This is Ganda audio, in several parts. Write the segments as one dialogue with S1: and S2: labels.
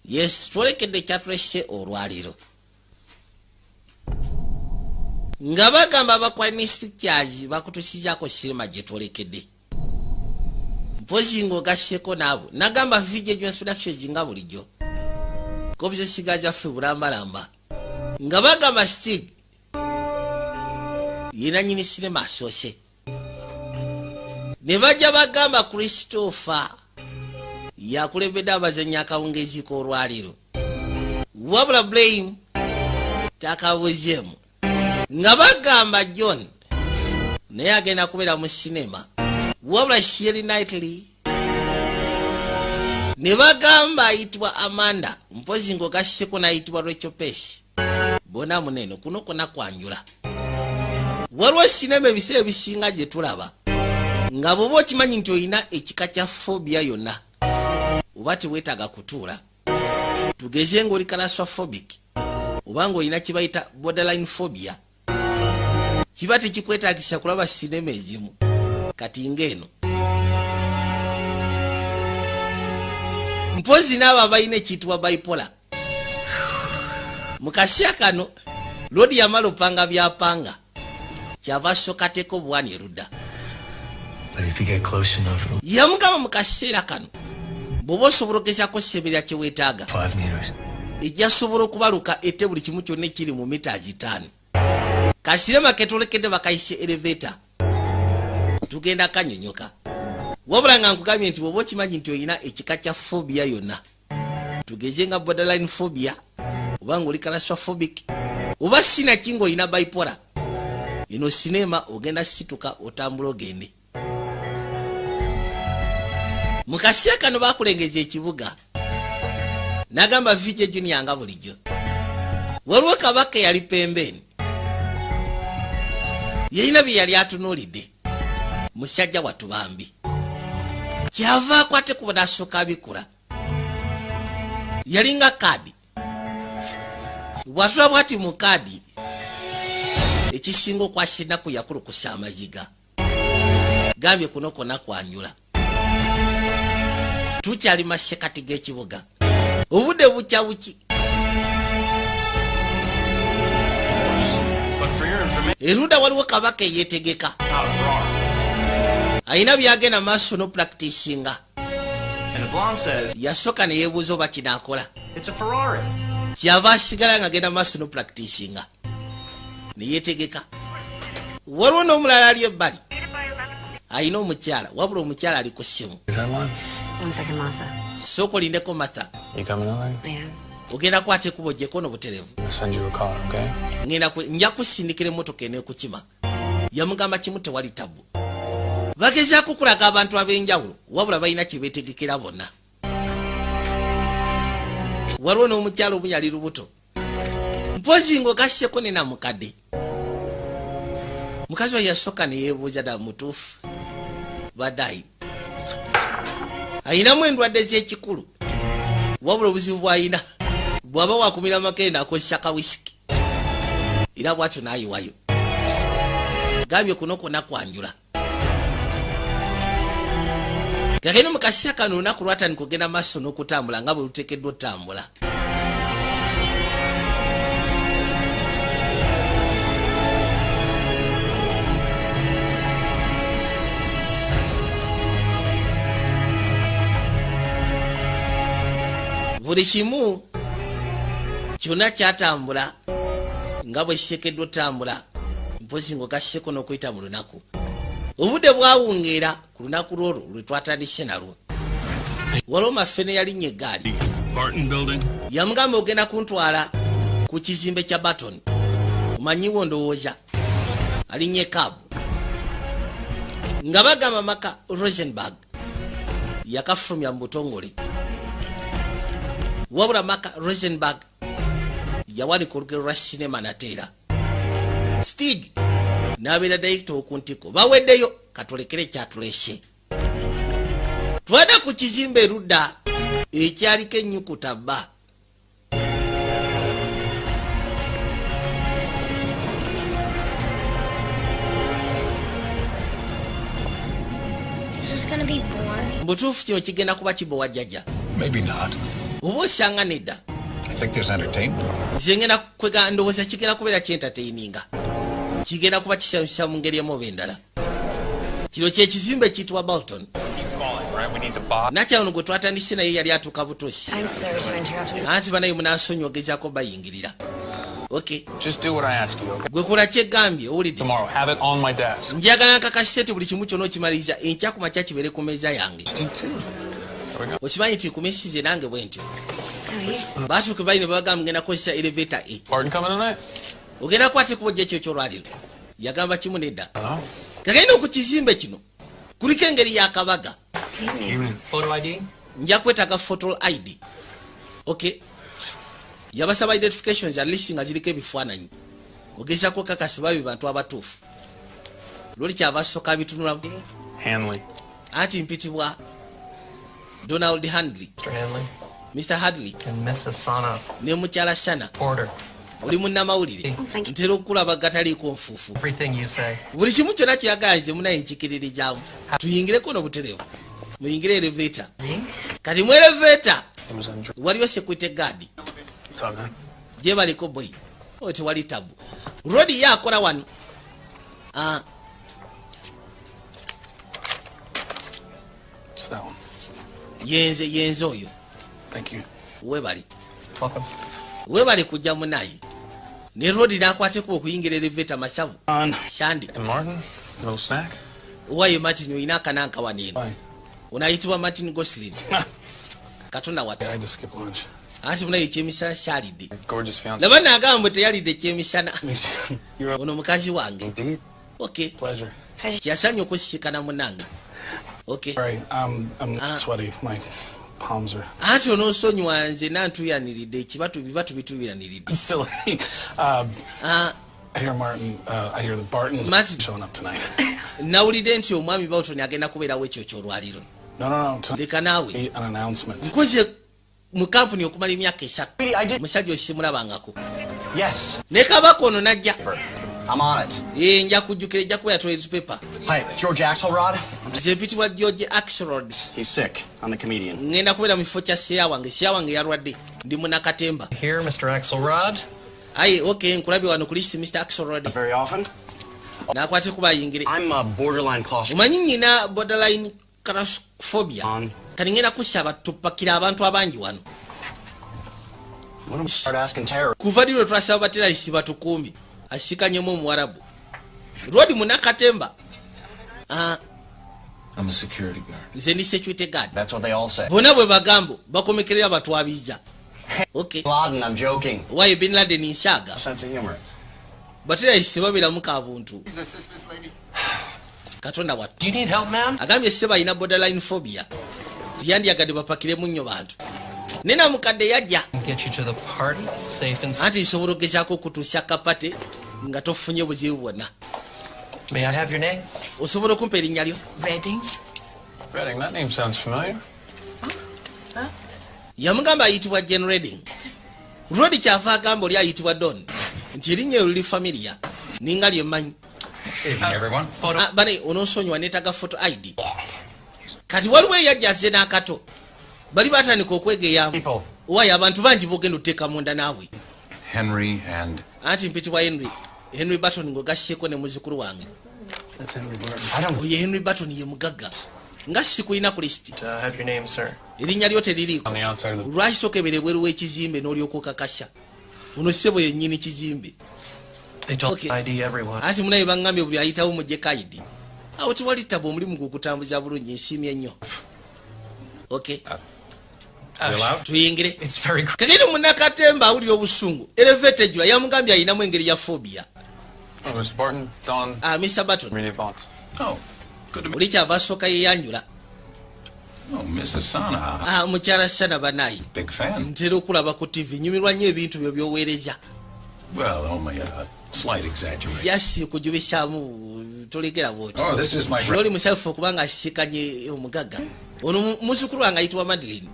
S1: Yes, twolekede kyatulese olwaliro. Nga bagamba bakwanis pictures bakutusizaako sinema gye twolekede. Mpozi ng'ogasseko naabo. Nagamba video Jones Productions nga bulijjo. Kobizo sigaja ffe bulambalamba. Nga bagamba Stig yena nyini sinema asoose. Ne bajja bagamba Christopher yakulembedde abazannyi akawungeezi k'olwaliro. Wabula blame takabuzeemu. Nga bagamba John naye agenda kubeera mu sinema. Wabula Shirley Knightley. Ne bagamba ayitibwa Amanda. Mpozi ng'ogasseko n'ayitibwa Rachel Pace. Bona muneno kuno kona kwanjula. Waliwo sinema ebiseera ebisinga gye tulaba nga bw'oba okimanyi nti olina ekika kya phobia yonna oba teweetaaga kutuula. Tugeze ng'oli claustrophobic oba ng'olina kye bayita borderline phobia, kiba tekikwetaagisa kulaba sinema ezimu. Kati ng'eno mpozi n'abo abalina ekiyitibwa bipolar. Mu kaseera kano Lodi yamala opanga byapanga kyava sokateko bwani erudda. Yamugamba mu kaseera kano bw'oba osobola okugezako seberera kye weetaaga ejja sobola okubaluka ette buli kimu kyonna ekiri mu mita 5. Kasirema ketwolekedde bakayise elevator tugenda kanyonyoka. Wabula nga nkugambye nti bw'oba okimanyi nti olina ekika kya phobia yonna, tugeze nga borderline phobia oba ng'oli claustrophobic oba sinaki ng'olina bipolar, ino sinema ogenda situka otambula ogende. Mu kaseera kano bakulengeza ekibuga. Nagamba Vijay Junior nga bulijjo. Waliwo kabaka yali pembeni. Yalina bye yali atunuulidde. Musajja watubambi. Kyava akwate ku nasooka abikula. Yalinga kaadi. Watula bwati mu kaadi. Ekisinga okwasinaku yakulukusa amaziga. Gambye kuno kona kwanjula. Tukyali masekati g'ekibuga. Obudde bukya buki. Eruda waliwo kabaka eyeetegeka. Ayina byagenda maaso no practicinga. Yasooka ne yeebuuza oba kinaakola. Kyava asigala ng'agenda maaso no practicinga. Ne yeetegeka. Waliwo n'omulala ali ebbali. Ayina omukyala, wabula omukyala ali ku ssimu.
S2: One second, Martha.
S1: Soko lindeko Martha.
S2: You coming away? I am.
S1: Ogenda kwate kubo jeko no buterevu.
S2: I'll send you a car, okay?
S1: Ngenda nja kusindikira emotoka ene kukima. Yamugamba kimu tewali tabu. Bageza kukulaga abantu abenjawulo wabula balina kibetegekera bonna. Waliwo n'omukyalo omu yali lubuto. Mpozi ng'ogasseko ne namukadde. Mukazi we yasooka ne yeebuuza ddala mutuufu. Baddayi. Ayinamu endwadde z'ekikulu. Wabula obuzibu bw'ayina bw'aba wakumira makenda akozesa kawisiki. Era bw'atyo n'ayiwayo. Gambye kuno konna kwanjula. Gagenda mu kaseera kano olunaku lwatandika okugenda maaso n'okutambula nga bwe luteekeddwa otambula. Buli kimu kyonna kyatambula nga bwe kiteekeddwa otambula. Mpozi ng'ogasseko n'okuyita mu lunaku. Obudde bwawungeera ku lunaku lwolwo lwe twatandise nalwo. Waliwo mafene yalinnya eggaali. Yamugamba ogenda kuntwala ku kizimbe kya Barton. Omanyiwo ndowooza. Alinnye Cab. Nga bagamba Maka Rosenberg yakafulumya mu butongole. Wabula Maka Rosenberg yawanika olugero lwa sinema nateera. Stig n'abeera director okuntiko. Baweddeyo katulekere kyatulese. Twada ku kizimbe erudda ekyaliko ennyukuta bba.
S3: This is gonna be boring.
S1: Mbutuufu kino kigenda kuba kibowa jjajja.
S2: Maybe not.
S1: oba osanga nedda nze ngenda kwega ndowooza kigenda kubeera kyentataininga kigenda kuba kisanyusa mu ngeri emu oba endala kino kyekizimbe kiyitibwa Bolton nakyawono gwe twatandise naye yali atuuka butosi anti banaye munansonyi ogezaako bayingirira gwe kola kyegambye owulidde njagala nkakasete buli kimu kyona okimaliriza enkya ku makya kibeere ku meeza yange okimanyi nti kumisize nange bwe ntyo batuuke bali ne babagamba ngenda kukozesa elevator e ogenda kwate kubojja ekyo kyolwaliro yagamba kimu nedda kagenda okukizimbe kino kuliko engeri yakabaga nja kwetaaga photo ID yabasaba identifications at least nga ziriko ebifaananyi ogezako kakasi babi bantu abatuufu lwoli kyava asooka bitunulamu ati mpitibwa Donald Handley Mr. Hadley ne mukyala Sana oli munnamawulire ntera okulaba gataliiko nfuufu buli kimu kyonna kyeyagala nze munaye nkikiririjamu tuyingireko nobuterevu muyingire elevator kati mu elevator waliwo security guard gye baliko boy tewali tabu rodi yakola wano yenze oyo webali kujja munaye ne rodi nakwatekuba okuyingira elevator masavu shandi owaye Martin oyina akananka waneeno onayitibwa Martin Gosling katonda wata ati munaye ekyemisana kyalidde laba nagamba mbwe teyalidde ekyemisana ono mukazi wange kyasanya okusisikana munange ati onosonyiwa nze nantuyaniridde ekibatu bibatu bituyaniridde nawulidde nti omwami Bolton agenda kubeerawo ekyo kyolwaliro leka naawe nkoze mu kampuni okumala emyaka 3 musajja okisimulabangako ne kabaka ono najja nja kujjukira ejja kuba yatoilet paper nze mpitibwa George Axelrod ngenda kubeera mu kifo kya seya wange yalwadde ndi munakatemba aye nkulabye wano ku list Mr. Axelrod nakwate kuba ayingire omanyi nyina borderline claustrophobia kati ngenda kusaba tupakira abantu abangi wano kuva diro twasaba bateralisi batukumbi asikanyemu omuwarabu rodi munakatemba nze ndi security guard bona bwe bagambo bakomekerera batwabiza waye Bin Laden nsyaga bateralisi babeeramu kabuntu katonda watu agambye seba ina borderline phobia tiyandyagadde bapakiremu nnyo bantu nena mukadde yajja ati nsobola ogezaako okutuusa kapate nga tofunye buzibu bwonna osobola okumpa erinnya lyo yamugamba ayitibwa Jane Redding rodi kyava agamba oli ayitibwa Don nti erinnya eyo liri familia ninga lyemmanyi bane onosonyiwa netaga photo ID kati waliwo eyajjaze n'akato bali batandika okwegeyamu owaye abantu bangi bogenda oteeka munda naawe anti mpitibwa Henry Barton ng'ogassieko ne muzukulu wange oye Henry Barton ye mugagga nga sikulina ku listi erinnya lyo teririiko lwaki sokebera ebweru w'ekizimbe n'olyoka okakasya ono ssebo yennyini kizimbe ati munaye baŋŋambye buli ayitawo mujje kaidi awo tewali ttaba omulimu gw'okutambuza bulungi nsiimye nnyo tuyingire kagende munakatemba awulira obusungu eleveta ejula yamugambye ayinamu engeri ya phobia Mr. Barton oli kyava asooka yeyanjula mukyala Sana banayi ntera okulaba ku TV nyumirwa nnyo ebintu byo byoweereza jasi kujubishamu tolegera bwoti oli musafu kubanga asikanye omugagga ono muzukulu wange ayitibwa Madeline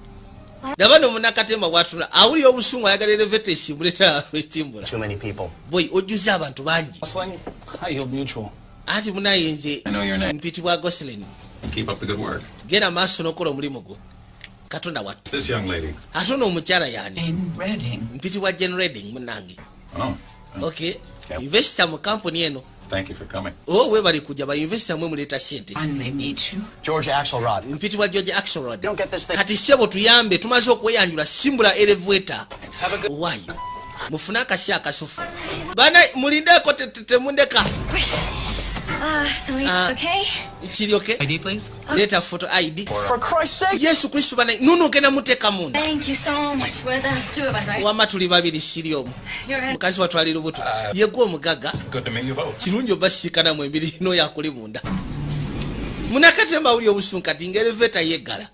S1: dabano munakatemba watula awuli obusungu ayagala eleveta simuleta retimbula boy ojuza abantu bangi ati munaye nze mpitibwa Gosling genda maaso n'okola omulimu gwo katonda wattu.
S3: This young lady.
S1: Ate ono omukyala yani.
S4: In Reading.
S1: Mpitibwa Jane Reading munange.
S3: Oh.
S1: Okay.
S3: Yep.
S1: Investor mu company eno.
S3: Thank you for coming.
S1: Oh, we bali kuja ba investor mwe muleta sente.
S4: Finally meet you.
S5: George Axelrod.
S1: Mpitibwa George Axelrod.
S5: Don't get this thing.
S1: Kati sebo tuyambe tumaze okweyanjula simbula elevator. Why? Mufuna akasi akasufu. Bana mulindeko temundeka.
S2: So it's okay?
S1: Kiri okay?
S4: ID, please.
S1: Leta photo ID.
S5: For Christ's sake.
S1: Yesu Kristo bana nunu gena muteka munda.
S2: Thank you so much. Well, that's two of us.
S1: Wama tuli babiri siriomu. Mukazi watwalira obuto. Yegwa omugaga.
S3: Good to meet you both.
S1: Kirungi obasikana mu embiri no yakuli munda. Munakatemba uli obusunkati ngelevator yeggala.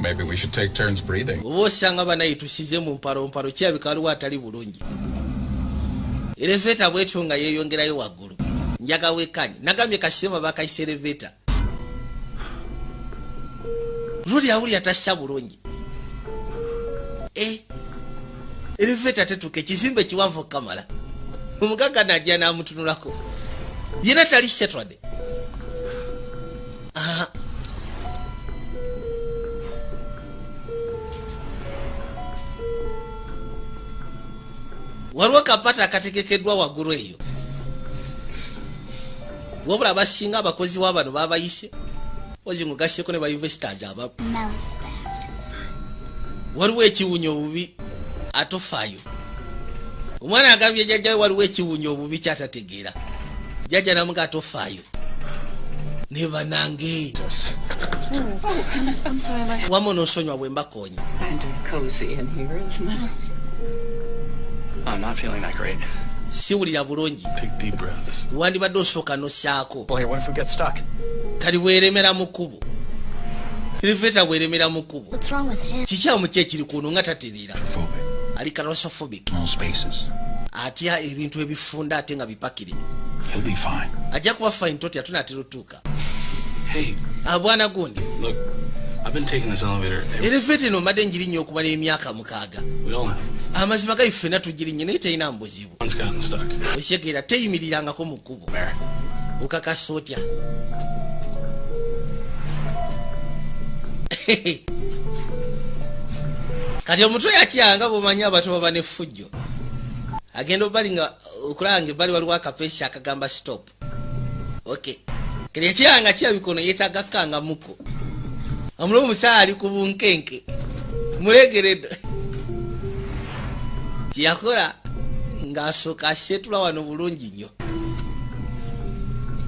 S3: Maybe we should take turns breathing.
S1: Obosanga bana itusize mu mpalo kyabika waliwo atali bulungi. Elevator bwetu nga yeyongerayo waggulu. Njaga wekanye nagambye kasema bakayise elevator. Rudi awuli atasha bulungi. Elevator tetuke kizimbe kiwanvu kamala. Omugaga najja namutunulako. Yena tali setwade. Waliwo kapata akategekeddwa waggulu eyo. Wabula abasinga abakozi w'abano babayise ozi ngugaseko ne ba investors aba. Waliwo ekiwunyo obubi atofaayo. Omwana agambye jjajja waliwo ekiwunyo obubi kyatategeera. Jjajja namuga atofaayo. Ne banange.
S2: I'm sorry about
S1: Wamono nsonywa bwe mbakonya.
S4: Kind of cozy in here, isn't it?
S5: I'm not feeling that great.
S1: Siwulira bulungi.
S3: Take deep breaths.
S1: Wandibadde osooka n'ossaako.
S5: Well, here, what if we get stuck?
S1: Kali bweremera mu kkubo. Elevator bweremera mu kkubo.
S2: What's wrong with him?
S1: Kikyamu ki ekiri kuno nga tatereera.
S3: Phobic.
S1: Ali claustrophobic.
S3: Small spaces.
S1: Atya ebintu ebifunda ate nga bipakire.
S3: He'll be fine.
S1: Ajja kuba fine toti atunatera otuuka.
S6: Hey,
S1: Bwana gundi.
S6: look, I've been taking this elevator.
S1: Elevator eno mbadde njirinnye okumala emyaka 6.
S6: We all have.
S1: Amazima gaife ffenna tugirinnye naye terina mbuzibu.
S6: One's gotten stuck.
S1: Osyegeera teyimirirangako mu kkubo.
S6: There.
S1: Okakasa otya. Kati omutwe yatyanga bw'omanyi abato baba n'effujjo. Agenda obbali nga okulanga ebbali waliwo akapeesi akagamba stop. Okay. Kati ekyanga kyabikono yeetaaga kkanga muko. Omulomu musaala ali ku bunkenke. Mulegeredde. Kyeyakola ng'asooka asetula wano bulungi nnyo.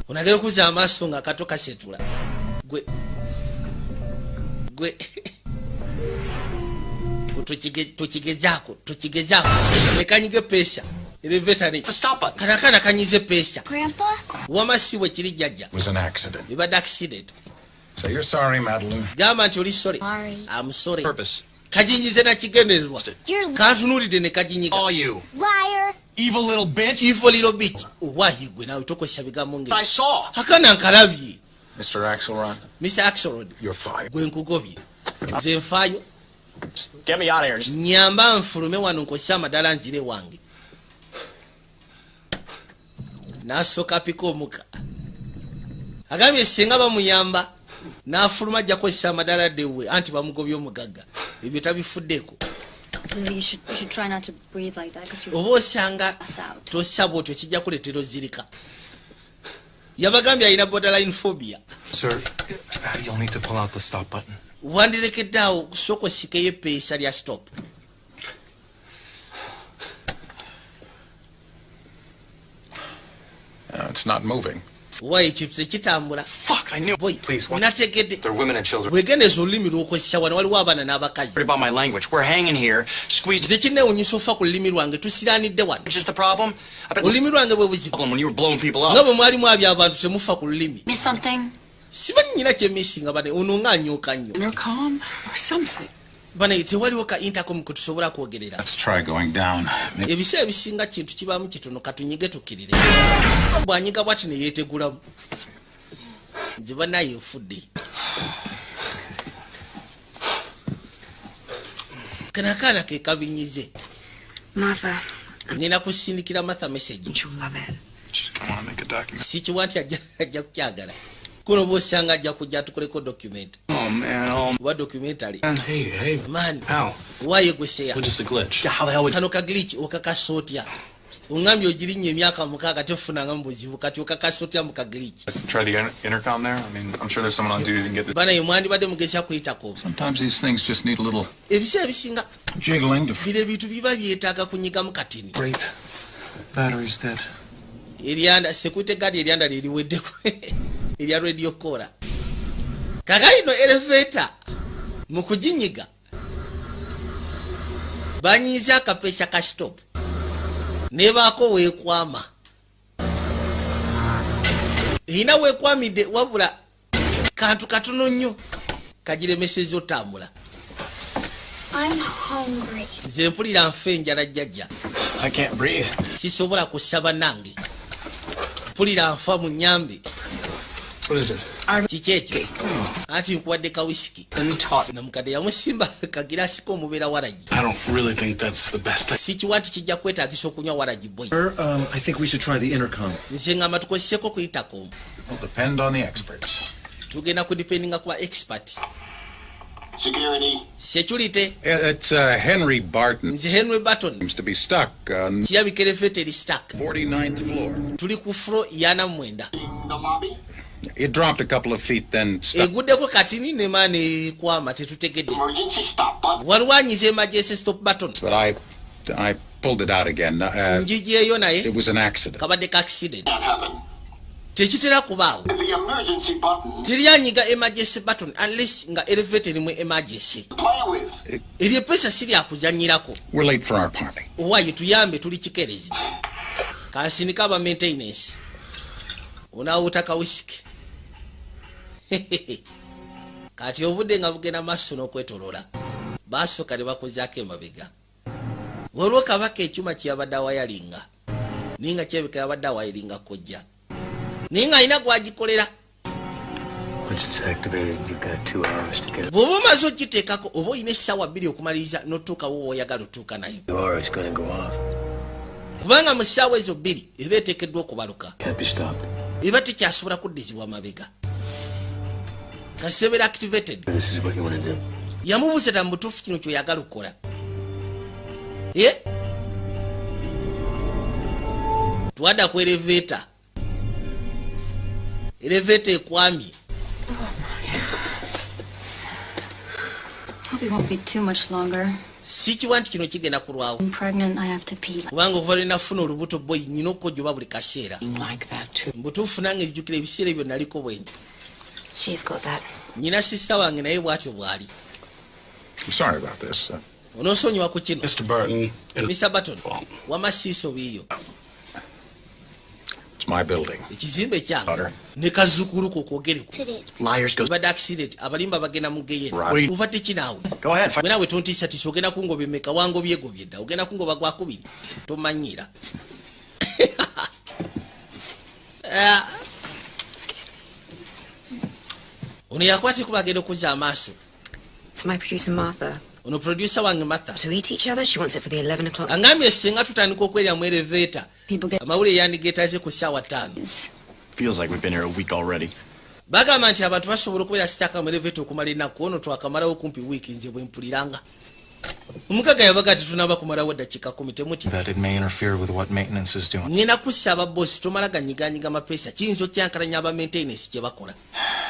S1: Onagera okuza amaaso nga akato kasetula. Gwe. Tukigezaako. Nekanyige peesha. Elevator ne. Kanakana kanyize peesha.
S2: Grandpa?
S1: Wama si bwe kiri jjajja.
S3: It was an accident.
S1: Ebadde accident.
S3: So you're sorry, Madeline.
S1: Gamba nti oli sorry.
S2: Sorry.
S1: I'm sorry.
S6: Purpose.
S1: Kaginyize na kigendererwa.
S2: You're
S1: Kantunuulidde ne kaginyiga.
S5: All you.
S2: liar.
S5: Evil little bitch.
S1: Evil little bitch. Why gwe nawe tokozesa bigambo ngeri.
S5: I saw.
S1: Akana nkalabye.
S3: Mr. Axelrod,
S1: Mr. Axelrod.
S3: you're fired.
S1: Gwe nkugobye. Nze nfaayo.
S5: Just get me out of here. Just
S1: Nyamba nfulume wano nkozesa amadala njire wange. N'asooka apika omuka. Agambye singa bamuyamba n'afuluma ajja kozesa amadala ddewe anti bamugobye omugagga. Ebyo tabifuddeeko.
S2: You should try not to breathe like that because you're
S1: Oba osanga
S2: pass out.
S1: tossa bwotyo kijja kuleetera ozirika. Yabagambye alina borderline phobia.
S6: Sir, you'll need to pull out the stop button.
S1: Wandirekedde awo kusooka osikeyo epeesa lya stop.
S3: It's not moving.
S1: Why ekintu tekitambula.
S5: fuck. I knew.
S1: Boy,
S6: Please, what?
S1: nategedde.
S6: They're women and children.
S1: Wegendeeza olulimi lw'okozesa wano waliwo abaana n'abakazi.
S5: Worried about my language. We're hanging here, squeezed.
S1: Nze kinneewunyisa ofa ku lulimi lwange tusiraanidde wano.
S5: Which is the problem? I've been
S1: Olulimi lwange bwe buzibu.
S5: when you were blowing people
S1: Nga
S5: up.
S1: bwe mwalimu abyo abantu temufa ku lulimi.
S2: Miss something?
S1: Simanyi nnyina kyemisinga bane ono ng'anyooka nnyo.
S4: Intercom or something.
S1: Bane tewaliwo ka intercom kwe tusobola kwogerera.
S3: Let's try going down.
S1: Ebiseera ebisinga kintu kibaamu kitono katunyige tukkirire. Bw'anyiga bw'ati ne yeetegulamu. Nze bannaye ofudde. Kano akaana ke kabinyize.
S2: Martha.
S1: Nina kusindikira Martha message.
S2: You love it.
S3: I want to make a document.
S1: Sikiwa nti ajja kukyagala. Kuno bw'osanga ajja kujja tukoleko document.
S5: Oh, man.
S1: What documentary?
S6: Hey,
S1: Man,
S6: pal.
S1: why you go say?
S6: What is the glitch?
S5: How the hell would...
S1: Kano ka glitch okakasotya. Ungambye ogirinnya emyaka mukaaga tefunanga mu buzibu kati okakasotya mu ka glitch.
S3: Try the intercom there? I mean, I'm sure there's someone on duty who can get the...
S1: Bana ye mwandibadde mugezya kuyitako.
S3: Sometimes these things just need a little
S1: Ebiseera ebisinga
S3: jiggling to...
S1: bino ebintu biba byetaaga kunyigamu katini.
S6: Great. Battery's dead.
S1: Eryanda security guard eryanda liriweddeko erya radio kola. Kaka ino elevator mu kuginyiga banyiza akapesha ka stop nebaako weekwama ina weekwamidde wabula kantu katono nnyo kagiremeseza otambula.
S2: I'm hungry.
S1: Nze mpulira nfe enjala jjajja.
S5: I can't breathe.
S1: Sisobola kusaba nange. Mpulira nfa mu nyambe.
S6: What is it?
S1: Kiki ekyo? Anti nkuwadde ka whisky. Namukadde yamusimba kagirasi k'omubeera waragi.
S6: I don't really think that's the best.
S1: Sikiwa nti kijja kwetaagisa okunywa waragi boy.
S7: I think we should try the intercom.
S1: Nze ngamba tukozeseko ku intercom.
S3: Will depend on the experts.
S1: Tugenda kudependinga ku ba expert. Security.
S3: It's Henry Barton.
S1: Nze Henry Barton.
S3: Seems to be stuck on
S1: Kirabika elevator eri stuck.
S3: 49th floor.
S1: Tuli ku floor yana mwenda.
S3: It dropped a couple of feet, then stuck.
S1: Eguddeko katini ne maani kwama tetutegedde. Waliwo anyiza emergency stop button.
S3: But I pulled it out again.
S1: Njiji eyo naye
S3: It was an accident.
S1: kabadde ka accident. Tekitera kubaawo. Tiryanyiga emergency button unless nga elevator erimu emergency. Eryo pesa siri akuzanyirako.
S3: We're late for our party.
S1: Owaye tuyambe tuli kikerezi. Kansinika aba maintenance. Unaawutaka whisky. Kati obudde nga bugenda maaso n'okwetolola. Baasooka ne bakozaako emabega. Waliwo kabaka ekyuma kye yabadde awayalinga. Ninga kyebeka yabadde awayalinga kojja. Ninga alina gwagikolera.
S7: Once it's activated, you've got 2 hours to get...
S1: Bw'oba omaze okiteekako oba olina essaawa 2 okumaliriza n'otuuka wo w'oyagala otuuka nayo.
S7: The aura is going to go off.
S1: Kubanga mu ssaawa ezo 2 eba eteekeddwa okubaluka.
S7: Can't be stopped.
S1: Eba tekyasobola kuddizibwa mabega. Kasebera activated.
S7: This is what you want to do.
S1: Yamubuuza dda mu butuufu kino ky'oyagala okukola. Twadda ku elevator. Elevator ekwamye.
S2: Hope it won't be too much longer.
S1: Sikiwa nti kino kigenda kulwawo.
S2: I'm pregnant. I have to pee.
S1: Kubanga okuva lwe nafuna olubuto boy nyina okkojoba buli kaseera.
S4: Like that too.
S1: Mbutuufu nange nzijukira ebiseera ebyo naliko bwe nti.
S2: She's got that.
S1: Nyina sisita wange naye bw'atyo bw'ali.
S3: I'm sorry about this.
S1: Onoosonyiwa ku kino.
S6: Mr. Barton.
S1: Mr. Barton, wamasiiso biiyo.
S3: It's my building.
S1: Ekizimbe kyange ne kazzukulu kokwogereko.
S5: Liars go...
S1: Bad accident abalimba bagenda mu geyeni.
S3: Right.
S1: Obadde ki naawe?
S5: Go ahead.
S1: Gwe naawe tontiisa tisa ogenda kungoba emmeka wangobyegobye dda ogenda kungoba gwakubiri tomanyira.
S2: Excuse me.
S1: Ono yakwati kuba agenda okuzza amaaso.
S2: It's my producer, Martha.
S1: Ono producer wange Martha.
S2: To eat each other, she wants it for the 11 o'clock.
S1: Angambye singa tutandika okwerya mu elevator.
S2: People get...
S1: Amawulire yandigeetaze ku ssaawa 5.
S5: Feels like we've been here a week already.
S1: Bagamba nti abantu basobola okubeera sitaka mu elevator okumala ennaku ono twakamalawo kumpi wiiki nze bwe mpuliranga. Omukaga yabaga tetunaba kumalawo ddakiika 10 temuti.
S6: That it may interfere with what maintenance is doing.
S1: Ngenda kussa ababoosi tomala ganyiganyiga mapeesa kiyinza okyankalanya aba maintenance kye bakola.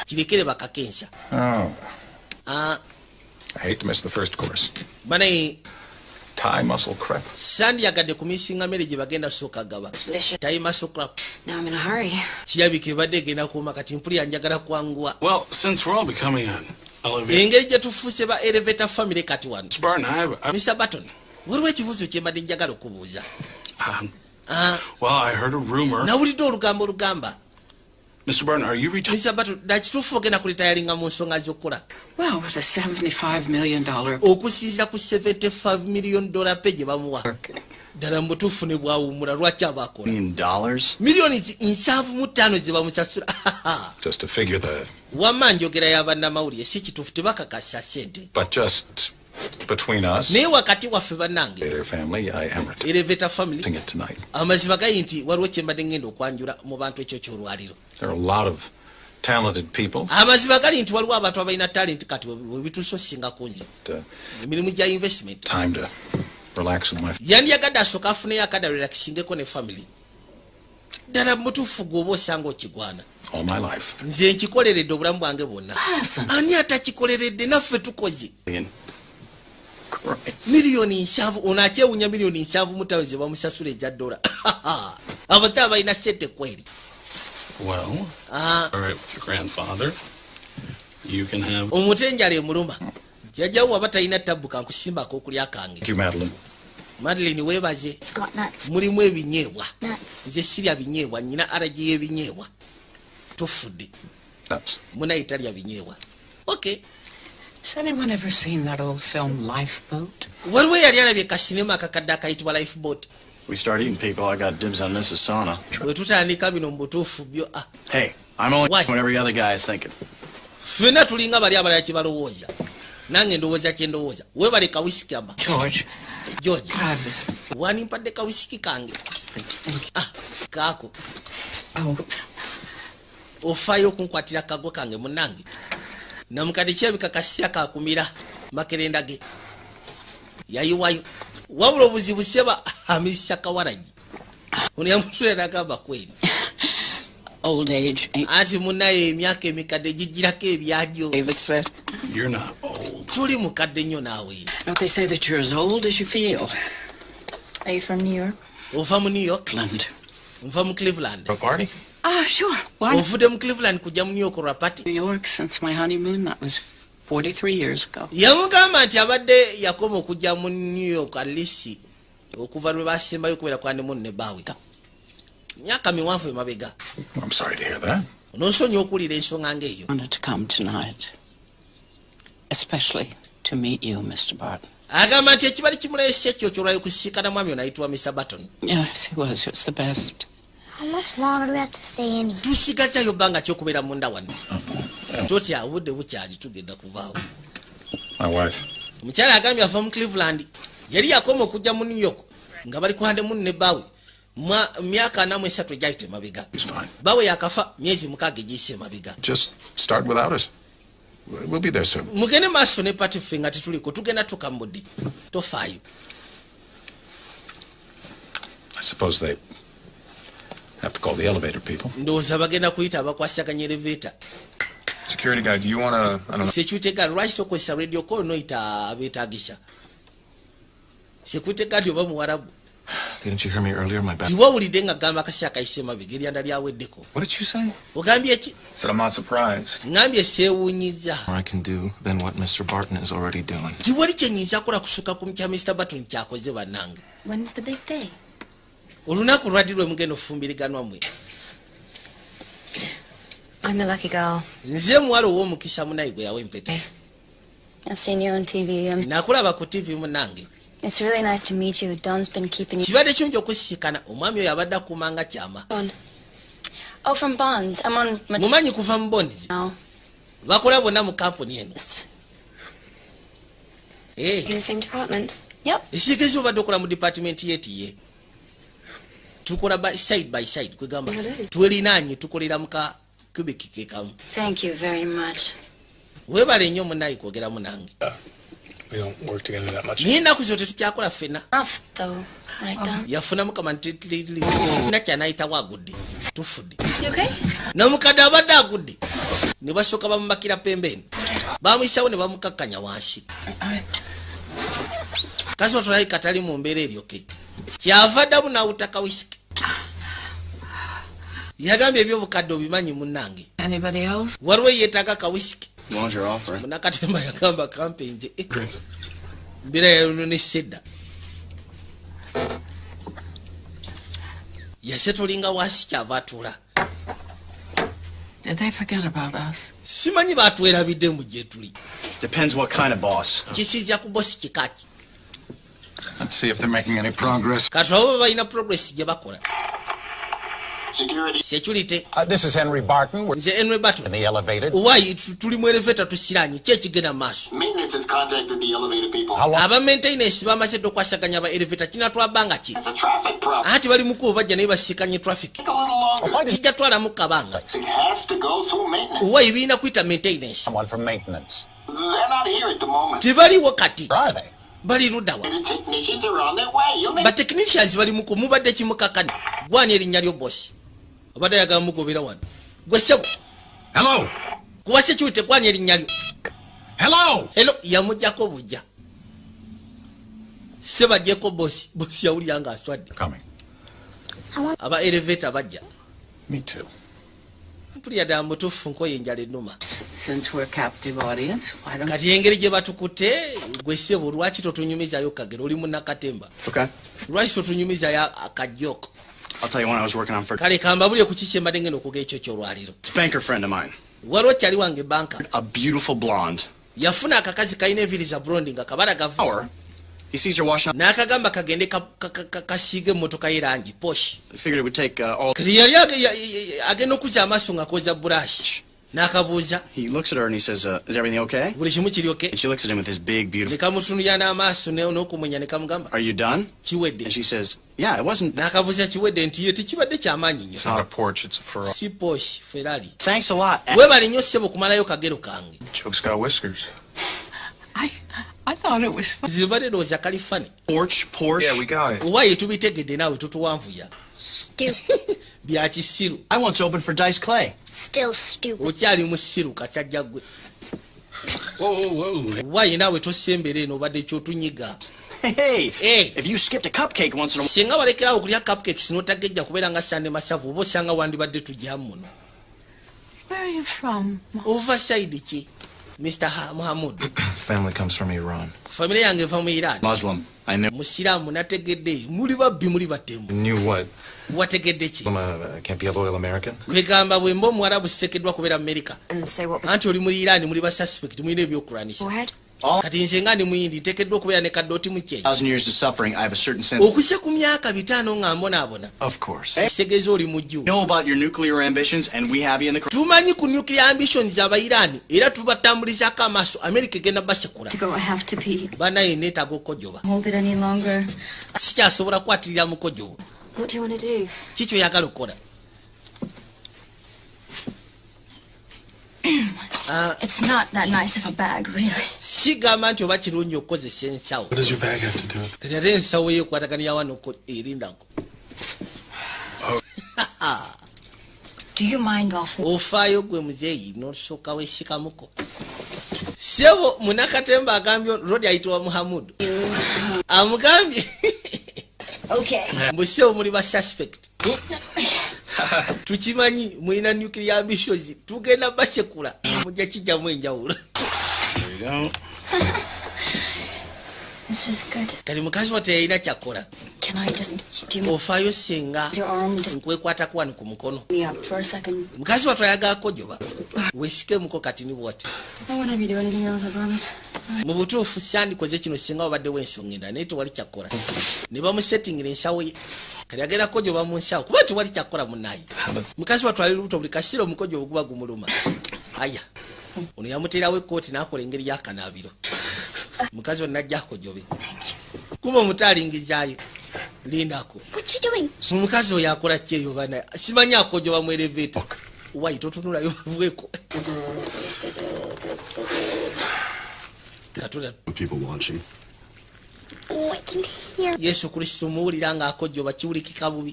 S1: Kirekere bakakensa.
S3: Oh. I hate to miss the first course.
S1: Banaye
S3: Thai muscle crep.
S1: sandyagadde ku misinga mmere gye bagenda sooka gaba. Thai muscle crap.
S2: Now I'm in a hurry.
S1: Kirabika ebadde egenda kuuma kati mpulira njagala kwanguwa.
S6: Well, since we're all becoming an elevator...
S1: Engeri gye tufuuse ba elevator family kati wano.
S6: Mr. Barton, I...
S1: Mr. Barton, waliwo ekibuuzo kye mbadde njagala okubuuza.
S6: Well, I heard a rumor...
S1: Nawulidde olugambo olugamba.
S6: Mr. Barton, are you retired?
S1: Mr. Barton, nakituufu ogenda kulitayalinga mu nsonga z'okukola.
S4: Well, with a $75 million...
S1: Okusinziira ku $75 million pe gye bamuwa. Ddala mu butuufu ne bwawummula lwaki abaakola.
S5: $1 million?
S1: Milioni 75 ze bamusasula.
S3: Just to figure the...
S1: Wamma njogera y'abannamawulire si kituufu tebakakasa ssente.
S3: But just between us,
S1: Naye wakati waffe bannange.
S3: Elevator family, I am it.
S1: Elevator family.
S3: Sing it tonight.
S1: Amazima gali nti waliwo kye mbadde ngenda okwanjula mu bantu ekyo ky'olwaliro.
S3: There are a lot of talented people.
S1: Amazima gali nti waliwo abantu abalina talent kati webituuso singa kunze. Emirimu gya investment.
S3: Time to relax with my
S1: yandiyagadde asooka afuneyo akada relaxingeko ne family. Ddala mutuufu gwe oba osanga okigwana.
S3: all my life.
S1: Nze nkikoleredde obulamu bwange bwonna. Ani atakikoleredde naffe tukoze. Miliyoni nsanvu ono akyewunya miliyoni nsanvu mutawe ze bamusasula ejja $. Abakyala balina ssente kweri.
S6: Well, all right, with your grandfather, you can have.
S1: Omutenjala emuluma. Jajjawo waba talina tabbuka nkusimbako okulya kange.
S3: Thank you, Madeline.
S1: Madeline weebaze.
S2: It's got nuts.
S1: Mulimu ebinyeebwa.
S2: Nuts.
S1: Nze sirya binyeebwa, nyina allergy y'ebinyeebwa. Tufudde.
S3: Nuts.
S1: Muna talya binyeebwa. Okay.
S4: Has anyone ever seen that old film Lifeboat?
S1: Waliwo yali alabye kasinema akakadde akayitibwa Lifeboat.
S5: We start eating people, I got dibs on this sauna.
S1: Bwe tutandika bino mu butuufu byo.
S5: Hey, I'm only
S1: Why?
S5: what every other guy is thinking.
S1: Ffenna tulinga bali abalala kye balowooza. Nange ndowooza kye ndowooza. Weebale kawisiki aba. George. Wanimpadde kawisiki kange. Kaako. Ofaayo okunkwatira kago kange munnange. Namukadde kyebika kasya kakumira makerenda ge. Yayiwayo. Wabula obuzibu seba amisa kawaragi. Ono yamutulira n'agamba kweri.
S4: Old age ain't.
S1: Ati munnaye emyaka emikadde gigirako ebyagyo.
S4: David said.
S6: You're not old.
S1: Tuli mukadde nnyo naawe.
S4: Don't they say that you're as old as you feel?
S2: Are you from New York?
S1: Ova mu New York.
S4: Cleveland.
S1: Nva mu Cleveland.
S6: A party?
S4: Sure. Why?
S1: Ovudde mu Cleveland kujja mu New York olwa party.
S4: New York since my honeymoon. That was 43 years ago.
S1: Yamugamba nti abadde yakoma okujja mu New York at least okuva lwe basembayo okubeera kwa honeymoon ne baawe. Myaka miwanvu emabega.
S3: I'm sorry to hear that.
S1: N'onsonyiwa okuwulira ensonga ng'eyo.
S4: I wanted to come tonight, especially to meet you, Mr. Barton.
S1: Agamba nti ekibali kimuleese ekyo kyolwayo kusisikana mwami ono ayitibwa Mr. Barton.
S4: Yes, he was. It was the best.
S8: How much longer do we have to stay in here?
S1: Tusigazzayo bbanga ky'okubeera munda wano. Totya obudde bukyali tugenda kuvaawo.
S3: My wife.
S1: Omukyala agambye ava mu Cleveland. Yali yakoma okujja mu New York nga bali ku honeymoon ne baawe. Myaka 43 egyayita emabega.
S3: It's fine.
S1: Baawe yakafa myezi 6 egiyise emabega.
S3: Just start without us. We'll be there soon.
S1: Mugende maaso ne party ffe nga tetuliko tugenda tukambudde. Tofaayo.
S3: I suppose they have to call the elevator people.
S1: Ndowooza bagenda kuyita abakwasaganya elevator.
S3: Security guy, do you want to, I don't know.
S1: Security guard lwaki okozesa radio call noyita abeetaagisa. Security guard oba muwarabu.
S3: Didn't you hear me earlier? My bad.
S1: Tiwawulidde nga gamba akasi akayise emabega eryanda lyaweddeko.
S3: What did you say?
S1: Ogambye ki?
S3: Said I'm not surprised.
S1: Ngambye seewuunyiza.
S9: More I can do than what Mr. Barton is already doing.
S1: Tiwali kye nnyinza kola kusuka ku kya Mr. Barton kyakoze bannange.
S2: When's the big day?
S1: Olunaku lwaddi lwe mugenda ofumbiriganwa mwe.
S2: I'm the lucky girl.
S1: Nze muwala ow'omukisa munayi gwe yawa empeta.
S2: I've seen you on TV.
S1: Nakulaba ku TV munnange.
S2: It's really nice to meet you. Don's been keeping you.
S1: Kibadde kirungi okusisikana omwami oyo abadde akuumanga kyama.
S2: Oh, from Bonds. I'm on.
S1: Mumanyi kuva mu Bonds.
S2: No.
S1: Bakola bonna mu kampuni eno.
S2: In the same department. Yep.
S1: Ekigezo obadde okola mu department yetiye. Tukola side by side kwegamba. Twelinaanye tukolera muka cubic kekamu.
S2: Thank you very much.
S1: Weebale nnyo munayi kwogera munange.
S3: We don't work together that much.
S1: Naye ennaku zo tetukyakola ffenna.
S2: Off though. Right down.
S1: Yafunamu kamantitiriri. Nakya n'ayitawo agudde. Tufudde.
S2: You okay?
S1: Namukadde abadde agudde. Ne basooka bamumakira pembeni. Baamuyisawo ne bamukakkanya wansi. Kasi watulayi katali mu mbeera eryoke. Kyava ddamu n'awutaka wisiki. Yagambye ebyobukadde obimanyi munnange.
S4: Anybody else?
S1: Waliwo yeetaaga ka wisiki.
S5: As long as you're offering.
S1: Munakatemba yagamba kampenje. Mbeera yayononese edda. Yasetulinga wansi kyava atuula.
S4: Did they forget about us?
S1: Simanyi baatwerabidde mu gye tuli.
S5: Depends what kind of boss.
S1: Kisiija ku bosi kikaki.
S3: Let's see if they're making any progress.
S1: Kati abo balina progress gye bakola. Security.
S3: This is Henry Barton. We're
S1: Nze Henry Barton.
S3: in the elevator.
S1: Why tuli mu elevator tusiranye ki ekigenda maaso?
S10: Maintenance has contacted the elevator people.
S3: How long?
S1: Aba maintenance bamaze okwasaganya ba elevator kinatwabanga ki?
S10: It's a traffic problem.
S1: Ati bali mukubo bajja naye basikanye traffic.
S10: Take a little longer.
S1: Kijja twala mu kabanga.
S10: It has to go through maintenance.
S1: Why biina kuyita maintenance?
S3: Someone from maintenance.
S10: They're not here at the moment.
S1: Tebaliwo kati.
S3: Where are they?
S1: Bali luddawa.
S10: The technicians are on their way. You'll
S1: Ba technicians bali muko mubadde kimukakani. Gwani erinnya lyo boss. Obadde yagala mugobera wano. Gwe ssebo.
S3: Hello.
S1: Kuba security gwani erinnya lyo.
S3: Hello.
S1: Hello yamujjako bujja. Sebajjeko boss. Boss yawulira nga aswadde.
S3: Coming.
S1: Aba elevator bajja.
S3: Me too.
S1: Mpulira ddala mutuufu nkoye enjala ennuma.
S4: Since we're captive audience, why don't
S1: Kati engeri gye batukutte gwe ssebo lwaki totunyumizayo kagero oli munnakatemba.
S5: Okay.
S1: Lwaki totunyumizayo akajjoko.
S5: I'll tell you when I was working on for
S1: Kale kambabulire ku kiki mbadde ngenda okugera ekyo kyolwaliro.
S5: a banker friend of mine.
S1: Waliwo kyali wange banka.
S5: A beautiful blonde.
S1: Yafuna akakazi kalina enviiri za blonde nga kabala gavu.
S5: Hour. He sees her washing up.
S1: N'akagamba kagende kasiige emmotoka ye langi posh.
S5: I figured it would take all.
S1: Kati yali agenda okuzza amaaso ng'akoza brush. N'akabuuza.
S5: He looks at her and he says, "Is everything okay?"
S1: Buli kimu kiri okay?
S5: And she looks at him with his big, beautiful.
S1: Ne kamutunulira n'amaaso n'okumwenya ne kamugamba.
S5: "Are you done?"
S1: Kiwedde.
S5: And she says, "Yeah, it wasn't."
S1: N'akabuuza kiwedde nti ye tekibadde kyamaanyi nnyo.
S9: It's not a porch, it's a Ferrari.
S1: Si posh Ferrari.
S5: Thanks a lot.
S1: Weebale nnyo ssebo kumalayo kagero kange.
S9: Joke's got whiskers.
S4: I thought it was fun.
S1: Zibadde ndowooza kali fani.
S5: Porsche.
S9: Yeah, we got it.
S1: Waaye tubitegedde naawe tutuwanvuya.
S8: Stupid.
S1: Bya kisiru.
S5: I once opened for Dice Clay.
S8: Still stupid.
S1: Okyali musiru kacajja gwe.
S6: Whoa.
S1: Waaye naawe tosembera eno obadde kyotunyiga.
S5: Hey,
S1: Hey.
S5: if you skipped a cupcake once in a while.
S1: Singa walekerawo okulya cupcakes n'otagejja kubeera nga sande masavu oba osanga wandibadde tujyamu muno.
S4: Where are you from?
S1: Overside ki? Mr. Muhammad.
S9: Family comes from Iran.
S1: Famire yange eva mu Iran.
S5: Muslim. I knew.
S1: Musiraamu nategedde muli babbi muli batemu.
S9: Knew what?
S1: Wategedde ki?
S9: I can't be a loyal American.
S1: Kwegamba bwe mba Omuwarabu siteekeddwa kubeera America.
S2: And say what?
S1: Anti oli muri Iran muli ba suspect mulina ebyokulwanisa.
S2: Go ahead.
S1: Kati nze nga ndi muyindi nteekeddwa okubeera ne kaddooti mu kyenyi.
S5: 1,000 years of suffering. I have a certain sense.
S1: Okussa ku myaka 5 nga mbonaabona.
S9: Of course.
S1: Kitegeeza oli mujju.
S5: Know about your nuclear ambitions, and we have you in the.
S1: Tumanyi ku nuclear ambitions aba Iran era tubatambulizaako amaaso America egenda basekula.
S2: To go, I have to pee.
S1: Banaye neetaaga okukojoba.
S2: Hold it any longer.
S1: Sikyasobola kukwatira mukojobo.
S2: What do you want to do?
S1: Ki kyoyagala okukola?
S2: It's not that nice of a bag, really.
S1: Sigamba nti oba kirungi okukozesa ensawo.
S6: What does your bag have to do with it?
S1: Kati ate ensawo yeekwataganira wano erindako.
S2: Do you mind awful?
S1: Ofaayo gwe muzeeyi n'osooka weesikamuko. Ssebo Munakatemba agambye Rodi ayitibwa Muhammad. Amugambye.
S2: Okay.
S1: Mbu ssebo muli ba suspect. Tukimanyi mulina nuclear ambitions tugenda basekula mujja kijjamu enjawulo.
S6: There you go.
S2: This is good.
S1: Kati mukazi wa teyalina kyakola.
S2: Can I just do you
S1: Ofaayo singa
S2: your arm just
S1: nkwekwatako wano ku mukono.
S2: me up for a second?
S1: Mukazi wa twayagala kojoba. Weesikemuko kati ni bw'oti.
S2: I don't want to have you do anything else, I promise.
S1: Mu butuufu sandikoze kino singa wabaddewo ensonga endala naye tewali kyakola. Ne bamusettingira ensawo ye. Kati agenda kojoba mu nsawo kuba tewali kyakola munnaye. Mukazi wa twali lubuto buli kasira omukojo oguba gumuluma. Aya. Ono yamuteerawo ekkooti n'akola engeri y'akanaabiro. Mukazi wa najja akojobe. Kuba omutaalingizaayo. Lindako.
S8: What you doing?
S1: Omukazi oyo akola ki eyo bana? Simanyi akojoba mu elevator. Wai totunulayo bavueko. Katula.
S3: People watching.
S8: Oh, I can hear.
S1: Yesu Kristo muwulira nga akojoba kiwulikika bubi.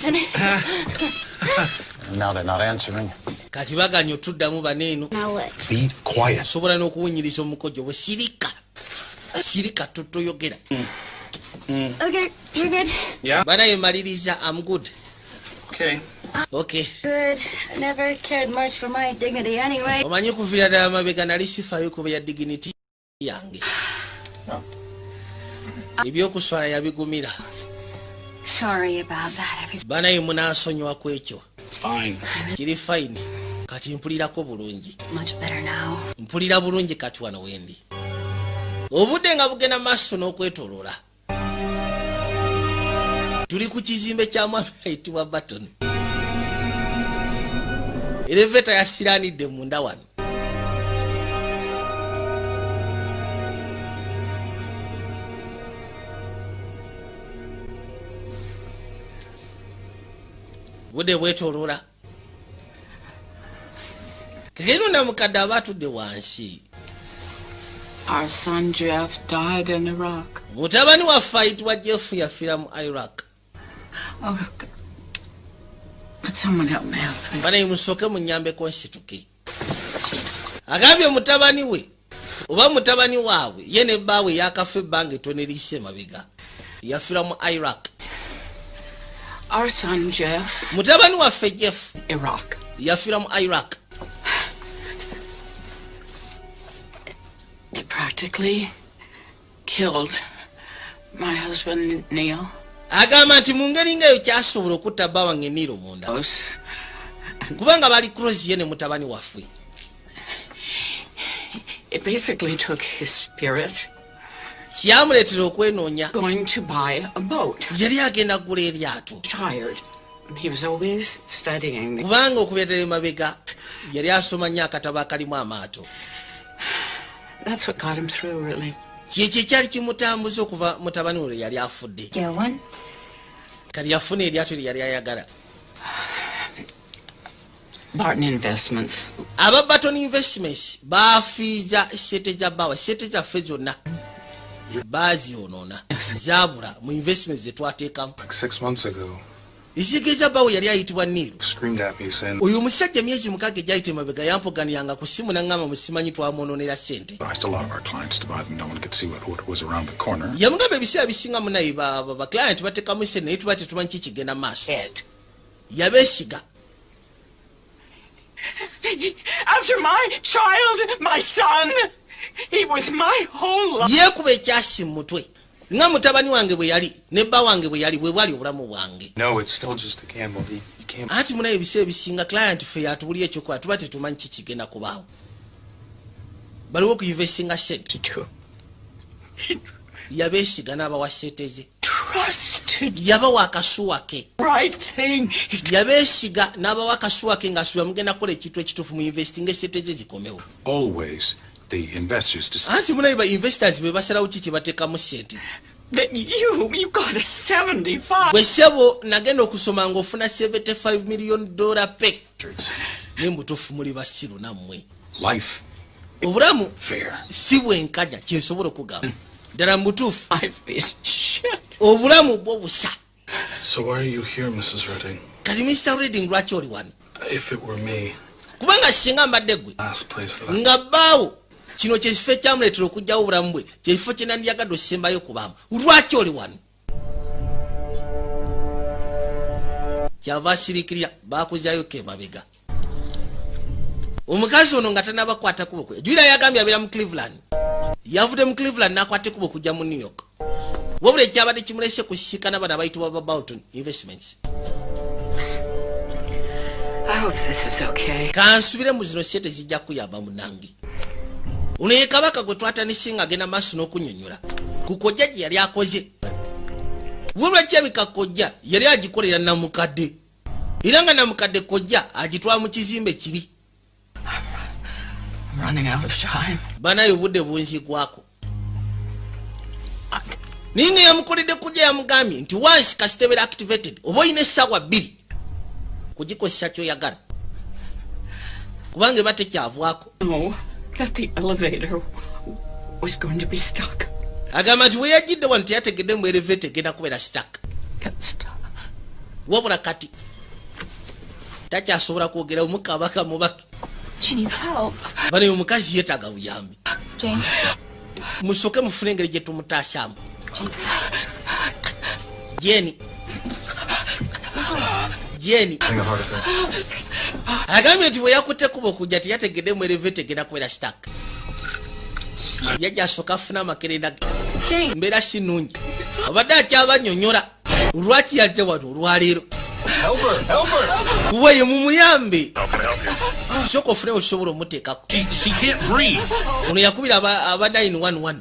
S3: Now they're not answering.
S1: Kati baganya otuddamu baneeno.
S8: Now what?
S3: Be quiet.
S1: Sobola n'okuwunyiriza omukojo bwe sirika totoyogera.
S2: Okay, you're good.
S1: Banaye maliriza I'm good.
S6: Okay.
S1: Okay.
S2: Good. I never cared much for my dignity anyway.
S1: Omanyi kuviira ddala mabega nali sifaayo kuba ya dignity yange. Ebyokuswala yabigumira.
S2: Sorry about that, everybody.
S1: Banaye munaasonyiwa ku ekyo.
S6: It's fine.
S1: Kiri fine. Kati mpulirako bulungi.
S2: Much better now.
S1: Mpulira bulungi kati wano wendi. Obudde nga bugenda maaso n'okwetoloola. Tuli ku kizimbe kya mwami ayitibwa Barton. elevator yasiranidde munda wano. Bude bwetoloola. Kegeno namukadde aba atudde wansi.
S4: Our son Jeff died in Iraq.
S1: Mutabani waffe ayitibwa Jeff yafiira mu Iraq.
S4: Oh, could someone help me out?
S1: Bana musooke munnyambeko nsituke. Agambye mutabani we oba mutabani waabwe ye ne bbaawe yakafa ebbanga ettono eriise emabega. Yafiira mu Iraq.
S4: Our son Jeff.
S1: Mutabani waffe Jeff.
S4: Iraq.
S1: Yafiira mu Iraq.
S4: It practically killed my husband Neil.
S1: Agamba nti mu ngeri ng'eyo kyasobola okutta bba wange Neil munda. Kubanga bali close ye ne mutabani waffe.
S4: It basically took his spirit.
S1: Kyamuleetera okwenoonya.
S4: Going to buy a boat.
S1: Yali agenda kugula eryato.
S4: Tired. He was always studying.
S1: Kubanga okubeetera emabega yali asoma nnyo akatabo akalimu amaato.
S4: That's what got him through, really.
S1: Kyekyo kyali kimutambuza okuva mutabani we yali afudde. Kali yafuna eryato lye yali ayagala.
S4: Barton Investments.
S1: Aba Barton Investments baafiiza sente za bbawa, sente zaffe zonna baazionoona zaabula mu investments ze twateekamu.
S9: Like 6 months ago.
S1: Isigeeza bbawo yali ayitibwa Neil.
S9: Screamed at me saying,
S1: oyo omusajja emyezi 6 egyayita emabega yampoganiranga ku simu n'aŋŋamba musimanyi twamwonoonera sente.
S3: Advised a lot of our clients to buy them. No one could see what was around the corner.
S1: Yamugamba ebiseera bisinga munaye ba client bateekamu sente naye tuba tetumanyi ki kigenda maaso. Yabeesiga.
S4: After my child, my son, he was my whole life.
S1: Yeekuba ekyasi mu mutwe. Nga mutabani wange bwe yali ne bba wange bwe yali bwe bwali obulamu bwange.
S9: no, it's still just a gamble. You can't.
S1: Ati munaye ebiseera bisinga client ffe yatubulya ekyokola tuba tetumanyi ki kigenda kubaawo. Baliwo okuinvestinga sente. Yabeesiga n'abawa sente ze.
S4: Trusted.
S1: Yabawa akasuwa ke.
S4: Right thing.
S1: Yabeesiga n'abawa akasuwa ke ng'asuubira mugenda kukola ekintu ekituufu mu investinga sente ze zikomewo.
S3: Always the investors decide.
S1: Anti munaye ba investors be basalawo ki kye bateekamu sente.
S4: That you got a 75.
S1: Bwe ssebo nagenda okusoma ng'ofuna $75 million pe. Ne mbutuufu muli basiru nammwe.
S3: Life.
S1: Obulamu
S3: Fair.
S1: si bwenkanya kyensobola okugamba. Ddala mbutuufu.
S4: Life is shit.
S1: Obulamu bwo busa.
S6: So why are you here, Mrs. Redding?
S1: Kati Mr. Redding lwaki oli wano?
S6: If it were me,
S1: Kubanga singa mbadde gwe
S6: last place that I...
S1: nga bbaawo kino kyekifo ekyamuleetera okugyawo obulamu bwe kyekifo kye nandiyagadde okusembayo okubaamu. Lwaki oli wano? Kyava asirikirira baakuzaayo ke mabega. Omukazi ono nga tannabakwata kubo kwe. Juyira yagambye abeera mu Cleveland. Yavudde mu Cleveland n'akwata kubo kujja mu New York. Wabula ekyabadde kimulese kusisikana bano abayitibwa ba Barton Investments.
S4: I hope this is okay.
S1: Kansubire mu zino sente zijja kuyamba munange. Ono ye kabaka gwe twatanisinga agenda maaso n'okunnyonnyola. Ku kojja gye yali akoze. Wabula kyebika kojja yali agikolera namukadde. Era nga namukadde kojja agitwala mu kizimbe kiri.
S4: I'm running out of time.
S1: Banayo obudde bunzigwako. Ninga yamukoledde kujja yamugambye nti once kasitebera activated oba oyina essaawa 2 kugikozesa kyoyagala. Kubanga bate kyavaako.
S4: No, that the elevator was going to be stuck.
S1: Agamba nti we yajjidde wano teyategedde mu elevator egenda kubeera stuck. Wabula kati takyasobola kwogera omukabaka mubake.
S2: She needs help.
S1: Bano omukazi yeetaaga buyambi.
S2: Jane.
S1: Musooke mufune engeri gye tumutaasyamu. Jenny. Agambye nti bwe yakutte kuba okujja teyategedde mu elevator egenda kubeera stuck. Yajja asooka afuna amakerenda ge. Mbeera si nnungi. Obadde akyabanyonnyola. Lwaki yajja wano olwaleero?
S9: Help her!
S1: Kuba mumuyambe. Sooka ofune osobola omuteekako.
S6: She can't breathe.
S1: Ono yakubira aba 911.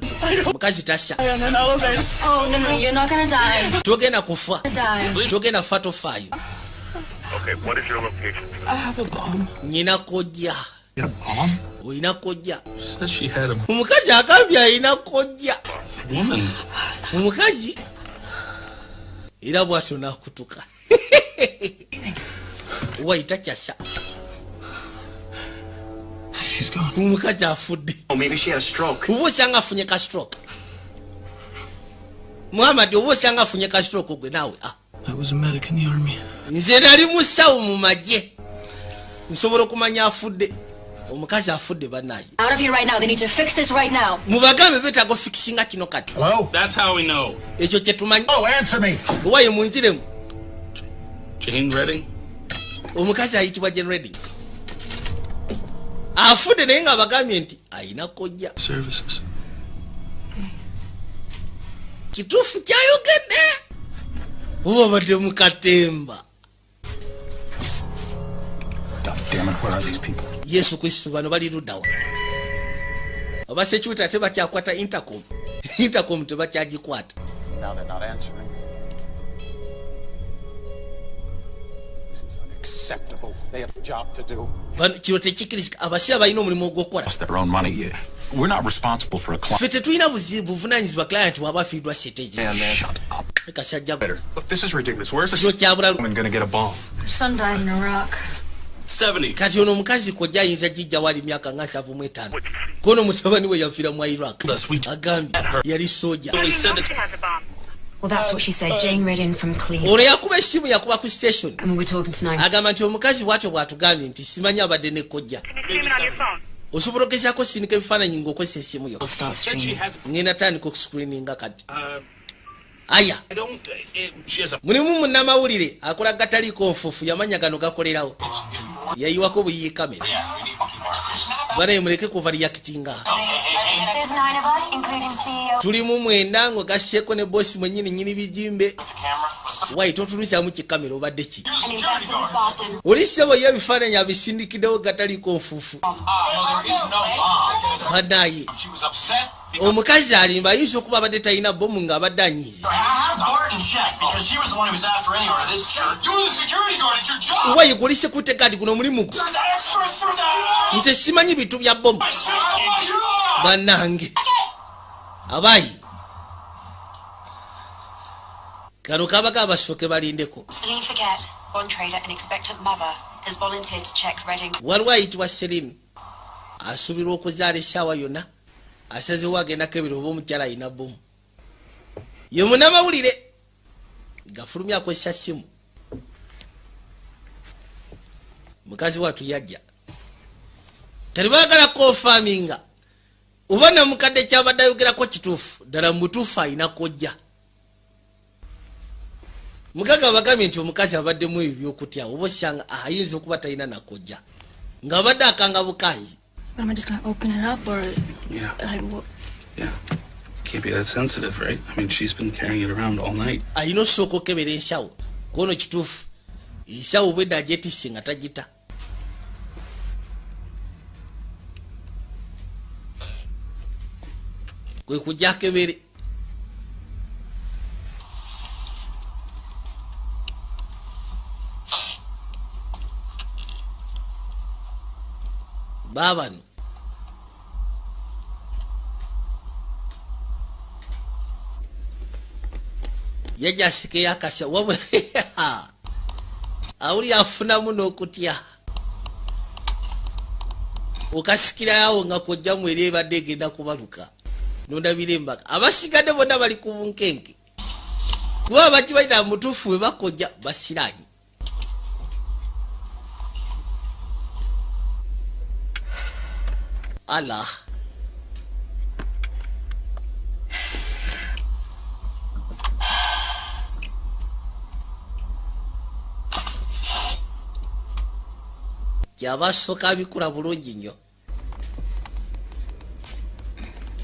S1: Mukazi tassa.
S2: Oh, no, you're not gonna die.
S1: Togenda kufa.
S2: Die.
S1: Togenda fa tofaayo.
S11: Okay, what is your location?
S4: I have a bomb.
S1: Nyina kojja.
S9: You got a bomb?
S1: Oyina kojja.
S6: Says she had a
S1: Omukazi agambye ayina kojja.
S6: woman.
S1: Omukazi era bw'atyo n'akutuka. Wayita kyasa.
S9: She's gone.
S1: Omukazi afudde.
S5: Oh, maybe she had a stroke.
S1: Oba osanga afunye ka stroke. Muhammad oba osanga afunye ka stroke gwe naawe.
S9: I was a medic in the army.
S1: Nze nali musawo mu magye. Nsobola okumanya afudde. Omukazi afudde bannaye.
S2: Out of here right now. They need to fix this right now.
S1: Mubagambe betaaga fixinga kino kati.
S9: Hello?
S6: That's how we know.
S1: Ekyo kye tumanyi.
S9: Oh, answer me.
S1: Owaye munziremu.
S6: Jane Redding?
S1: Omukazi ayitibwa Jane Redding. Afudde naye nga bagambye nti ayina kojja.
S9: Services.
S1: Kituufu kyayogedde. Oba badde mu katemba.
S3: God damn it, where are these people?
S1: Yesu Kristo bano bali luddawa. Abasekiwita tebakyakwata intercom. Intercom tebakyagikwata.
S3: Now they're not answering. This is unacceptable. They have a job to do.
S1: Kino tekikirizika. Abasibe balina omulimu ogw'okukola.
S3: It's their own money. We're not responsible for a client.
S1: Ffe tetulina buvunaanyizibwa client waba afiiddwa stage.
S3: Shut up.
S1: Kasajja
S9: Look, this is ridiculous. Where's
S1: kino
S9: the
S1: kyabula.
S9: woman gonna get a bomb?
S2: Her son died in Iraq.
S6: 70.
S1: Kati ono omukazi kojja ayinza jijja wali myaka nga 75. Kono mutabani we yafiira mu Iraq. Agambye yali soja.
S6: Only said that
S2: Well, that's what she said. Jane Redding from Cleveland.
S1: Ono yakuba essimu yakuba ku station.
S2: And we're talking tonight.
S1: Agamba nti omukazi bw'atyo bw'atugambye nti simanyi abadde ne kojja. Osobola ogezaako sinika ebifaananyi ng'okozesa essimu yo.
S2: Start streaming.
S1: Ngenda tandika okuscreeninga kati. Aya.
S6: she has a
S1: Mulimu munnamawulire akola gataliiko nfufu yamanya gano gakolerawo. Yayiwako buyiyi kamera. Banaye muleke kuva reactinga.
S2: There's 9 of us, including CEO.
S1: Tulimu mwenda ngo gasseeko ne bosi mwennyini nnyini bijimbe. Wayi totuluzamu kikamera obadde ki?
S2: An investor with Boston.
S1: Oli ssebo ye ebifaananyi abisindikiddewo gataliiko nfufu. Banaye. Omukazi alimba ayinza okuba abadde talina bomu ng'abadde anyiize. Wayi gulise kutegadi guno mulimu gwo. Nze simanyi bitu bya bomu. Bannange. Abayi. Kano kabaka abasooke balindeko.
S2: Celine Forget, bond trader and expectant mother, has volunteered to check Redding.
S1: Waliwo ayitibwa Celine. Asuubirwa okuzaala essaawa yonna. Asazewo agendako ebiro oba omukyala ayina bomu. Ye munnamawulire. Gafulumya akozesa ssimu. Mukazi watu yajja. Kati baagala konfaminga. Oba namukadde kyabadde ayogerako kituufu. Ddala mu butuufu ayina kojja. Mukaga bagambye nti omukazi abaddemu ebyo by'okutya oba osanga ayinza okuba talina na kojja. Ng'abadde akanga bukanzi.
S2: But am I just going to open it up or
S6: yeah.
S2: like what?
S6: Yeah. Can't be that sensitive, right? I mean, she's been carrying it around all night.
S1: Ayina osooka okebera ensawo. Kono kituufu. Ensawo bwedda agyetisse nga tagita. Kwe kujja akebere. Babano. Yajja asikeyo akasa wabula awuli afunamu n'okutya. Okasikirawo nga kojjamu eri ebadde egenda kubaluka. Nondabira embaga. Abasigadde bonna bali ku bunkenke. Kuba abati balina mutuufu we bakojja basiranye. Allah. Kyabasooka abikula bulungi nnyo.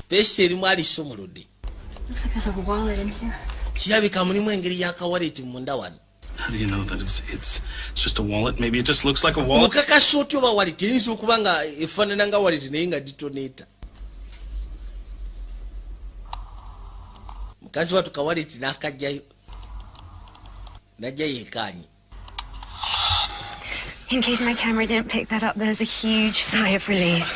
S1: Pesi erimu alisumuludde.
S2: Looks like there's a wallet in here.
S1: Kirabika mulimu engeri y'akawaleti munda wano.
S6: How do you know that it's just a wallet? Maybe it just looks like a wallet.
S1: Okakasa otya oba wallet eyinza okuba nga efaanana nga wallet naye nga ditonator. Mukazi watu wallet n'akajjayo. Najja yeekaanye.
S11: In case my camera didn't pick that up, there's a huge sigh of relief.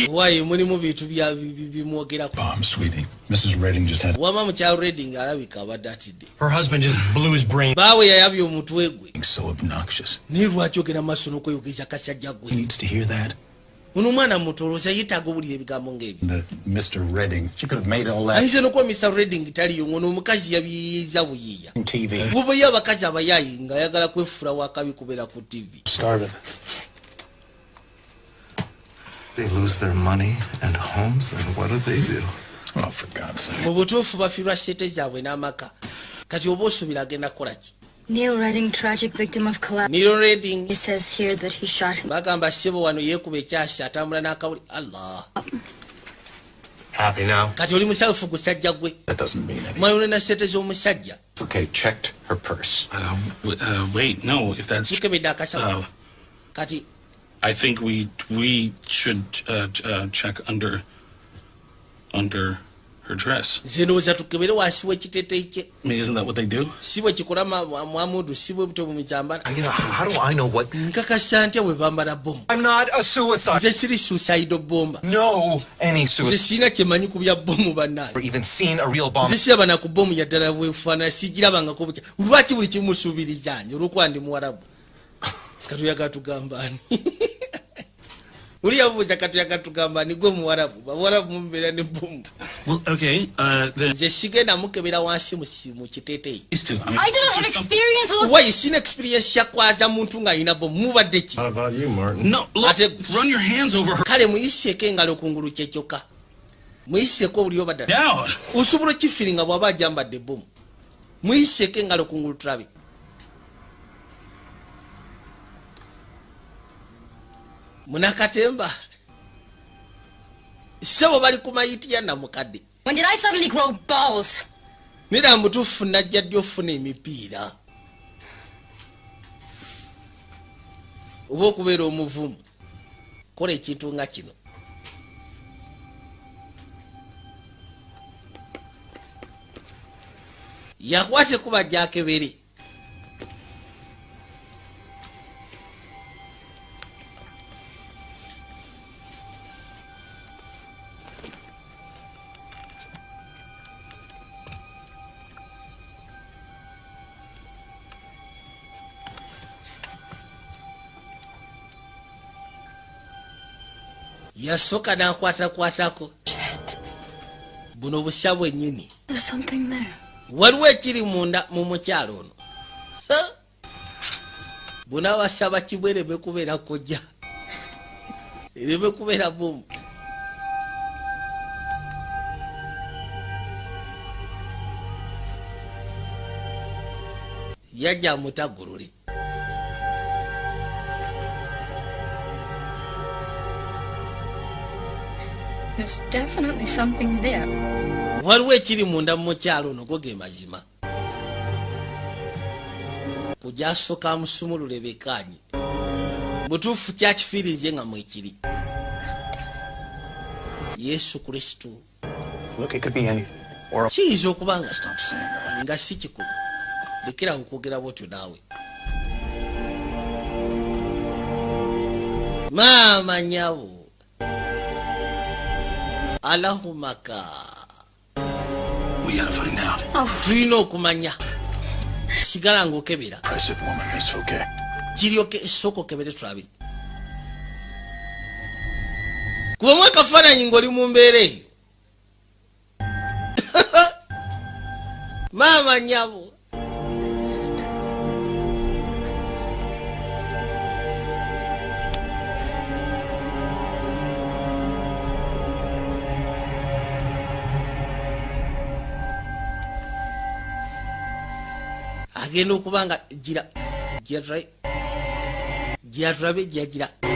S1: Why mulimu bitu bimwogerako.
S3: Bomb, sweetie. Mrs. Redding just had.
S1: Wama mukyalo Redding alabika abadde atidde.
S7: Her husband just blew his brain.
S1: Baawe yayabye omutwe gwe.
S3: So obnoxious.
S1: Naye lwaki ogenda maaso n'okweyogeza kasajja gwe?
S3: He needs to hear that.
S1: Uno mwana mutoloza yetaaga obulira ebigambo ng'ebyo.
S3: Mr. Redding. She could have made all that.
S1: Ayinza n'okuba Mr. Redding taliyo ngono omukazi yabiyiiza buyiiya.
S3: TV.
S1: Bubayo abakazi abayaayi ng'ayagala kwefuula wakabi kubeera ku TV.
S9: Starving. They lose their money and homes, then what do they do?
S3: Oh, for God's sake.
S1: Mu butuufu bafiirwa ssente zaabwe n'amaka. Kati oba osuubira agenda kukola ki?
S11: Neil Redding, tragic victim of collapse.
S1: Neil Redding.
S11: He says here that he shot him.
S1: Bagamba ssebo wano yeekuba ekyasi atambula n'akawuli. Allah.
S9: Happy now?
S1: Kati oli musalufu gusajja gwe.
S3: That doesn't mean anything.
S1: Mwayona na ssente z'omusajja.
S3: Okay, checked her purse.
S6: Wait, no, if that's
S1: Tukebedde akasawo. Kati
S6: I think we should check under her dress.
S1: Nze ndowooza tukebere wansi w'ekiteeteeyi kye.
S6: I mean, isn't that what they do?
S1: Si bwe kikola mwamudu, si bwe buto bumizambala.
S9: How do I know what?
S1: Nkakasa ntya bwe bambala bomu.
S9: I'm not a suicide.
S1: Nze siri suicide bomba.
S9: No, any
S1: Nze
S9: suicide.
S1: sirina kye manyi ku bya bomu bannaaye.
S9: Or even seen a real bomb.
S1: Nze siraba na ku bomu yaddala bwefaanana sigirabangako butya. Lwaki buli kimu musuubiriza nje olw'okuba ndi Muwarabu. Katuyaga tugamba ani. Uli yabuuza katuyaga tugamba ni gwe Muwarabu. Bawarabu mumbeera ne bomu.
S6: Well, okay, then
S1: Nze sigenda mukebera wansi mu kiteeteeyi.
S6: these two.
S11: I do not have experience with.
S1: Why sina experience ya kwaza muntu nga alina bomu mubadde ki?
S9: What about you, Martin?
S6: No, look,
S1: Ate-
S6: run your hands over her.
S1: Kale muyiseeko engalo kungulu kyekyoka. Muyiseeko buli obadda.
S6: Now,
S1: Osobola okifiringa bw'aba ajambadde bomu. Muyiseeko engalo kungulu tulabe. Munakatemba. Sebo bali ku mayiti ya namukadde.
S11: When did I suddenly grow balls?
S1: Nira mutuufu najja ddi ofuna emipiira. Oba okubeera omuvumu. Kola ekintu nga kino. Yakwase kuba gyakebere. Yasooka n'akwatakwatako. Buno busya bwennyini.
S11: There's something there.
S1: Waliwo ekiri munda mu mukyalo ono. Buno abasaba kibwe lebe kubeera kojja. Lebe kubeera bomu. Yajja amutagulule.
S11: There's definitely something there.
S1: Waliwo ekiri munda mu mukyalo ono go ge mazima. Kujja asooka amusumulule bekaanyi. Mutuufu kyakifiirinze nga mwekiri. Yesu Kristo.
S9: Look, it could be anything. Or
S1: Kiyinza okuba nga
S3: Stop saying that.
S1: nga si kikulu. Lekera okwogera bwotyo naawe. Maama nnyabo. Allahumaka.
S6: we gotta find out.
S1: Tulina okumanya. Sigala ng'okebera.
S3: Impressive woman, Miss Fouquet.
S1: Kiryoke sooka okebere tulabe. Kubamu akafaananyi ng'oli mu mbeera eyo. Maama nnyabo. Agenda okuba nga tulabe gira.
S11: Oh,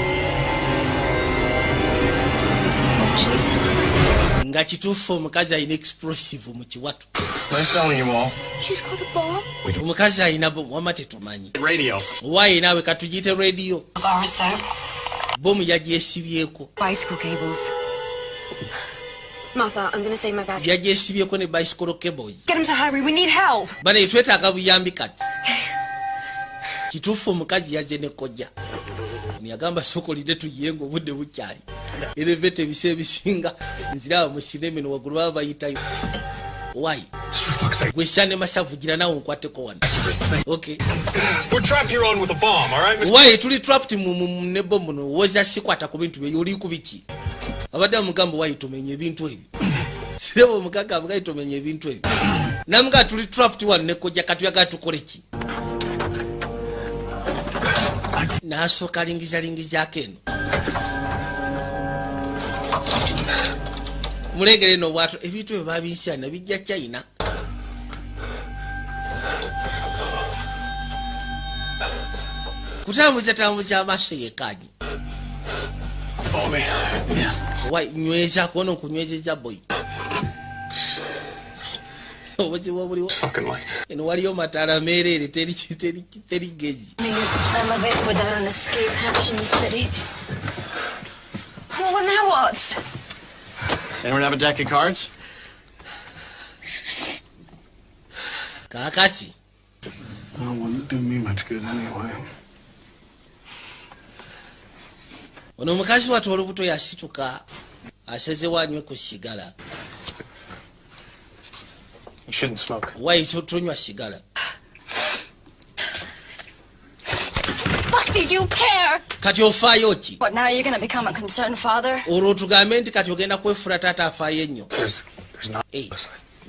S11: Jesus Christ.
S1: Nga kituufu omukazi alina explosive mu kiwato.
S9: nice knowing you all.
S8: She's got a bomb.
S1: Omukazi alina bomu wama tetumanyi.
S9: Radio.
S1: Waaye naawe katugiyite radio.
S2: Bar of soap.
S1: Bomu yagyesibyeko.
S11: Bicycle cables. Martha, I'm gonna save my battery.
S1: Yagyesibyeko ne bicycle cables.
S11: Get him to hurry. We need help.
S1: Bane twetaaga buyambi kati. Kituufu omukazi yazze ne kojja. yagamba soko lide tuyengo budde bukyali elevate bise bisinga nzira mu sinema no wagulu baba yitayo why gwesane masavugira nawo nkwate ko wana okay
S12: we're trapped here on with a bomb all right
S1: why tuli trapped ne bomb no woza sikwata ku bintu byoli kubiki abadde mugambo why tumenye ebintu ebi sebo mukaga avuga tumenye ebintu ebi namuga tuli trapped one ne kojja katuyaga tukoleki nasoka lingiza keno mulegere no bwatu ebintu bye babinsana bijja China kutambuza amaso yekani why nyweza kono kunyweza boy What's
S12: fucking lights?
S1: And what are you matara mere teri gezi.
S11: Elevator without an escape hatch in the city. Well, now what?
S5: Anyone have a deck of cards?
S1: Kakasi.
S12: Well, it wouldn't do me much good anyway.
S1: Ono mukazi watu olubuto yasituka aseze wanywe ku sigala.
S12: You shouldn't smoke.
S1: Why tonywa sigala?
S11: Fuck did you care?
S1: Kati ofayo ki?
S11: What, now you're gonna become a concerned father?
S1: Orotugamenti kati ogenda kwefura tata afaye nnyo.
S12: There's not.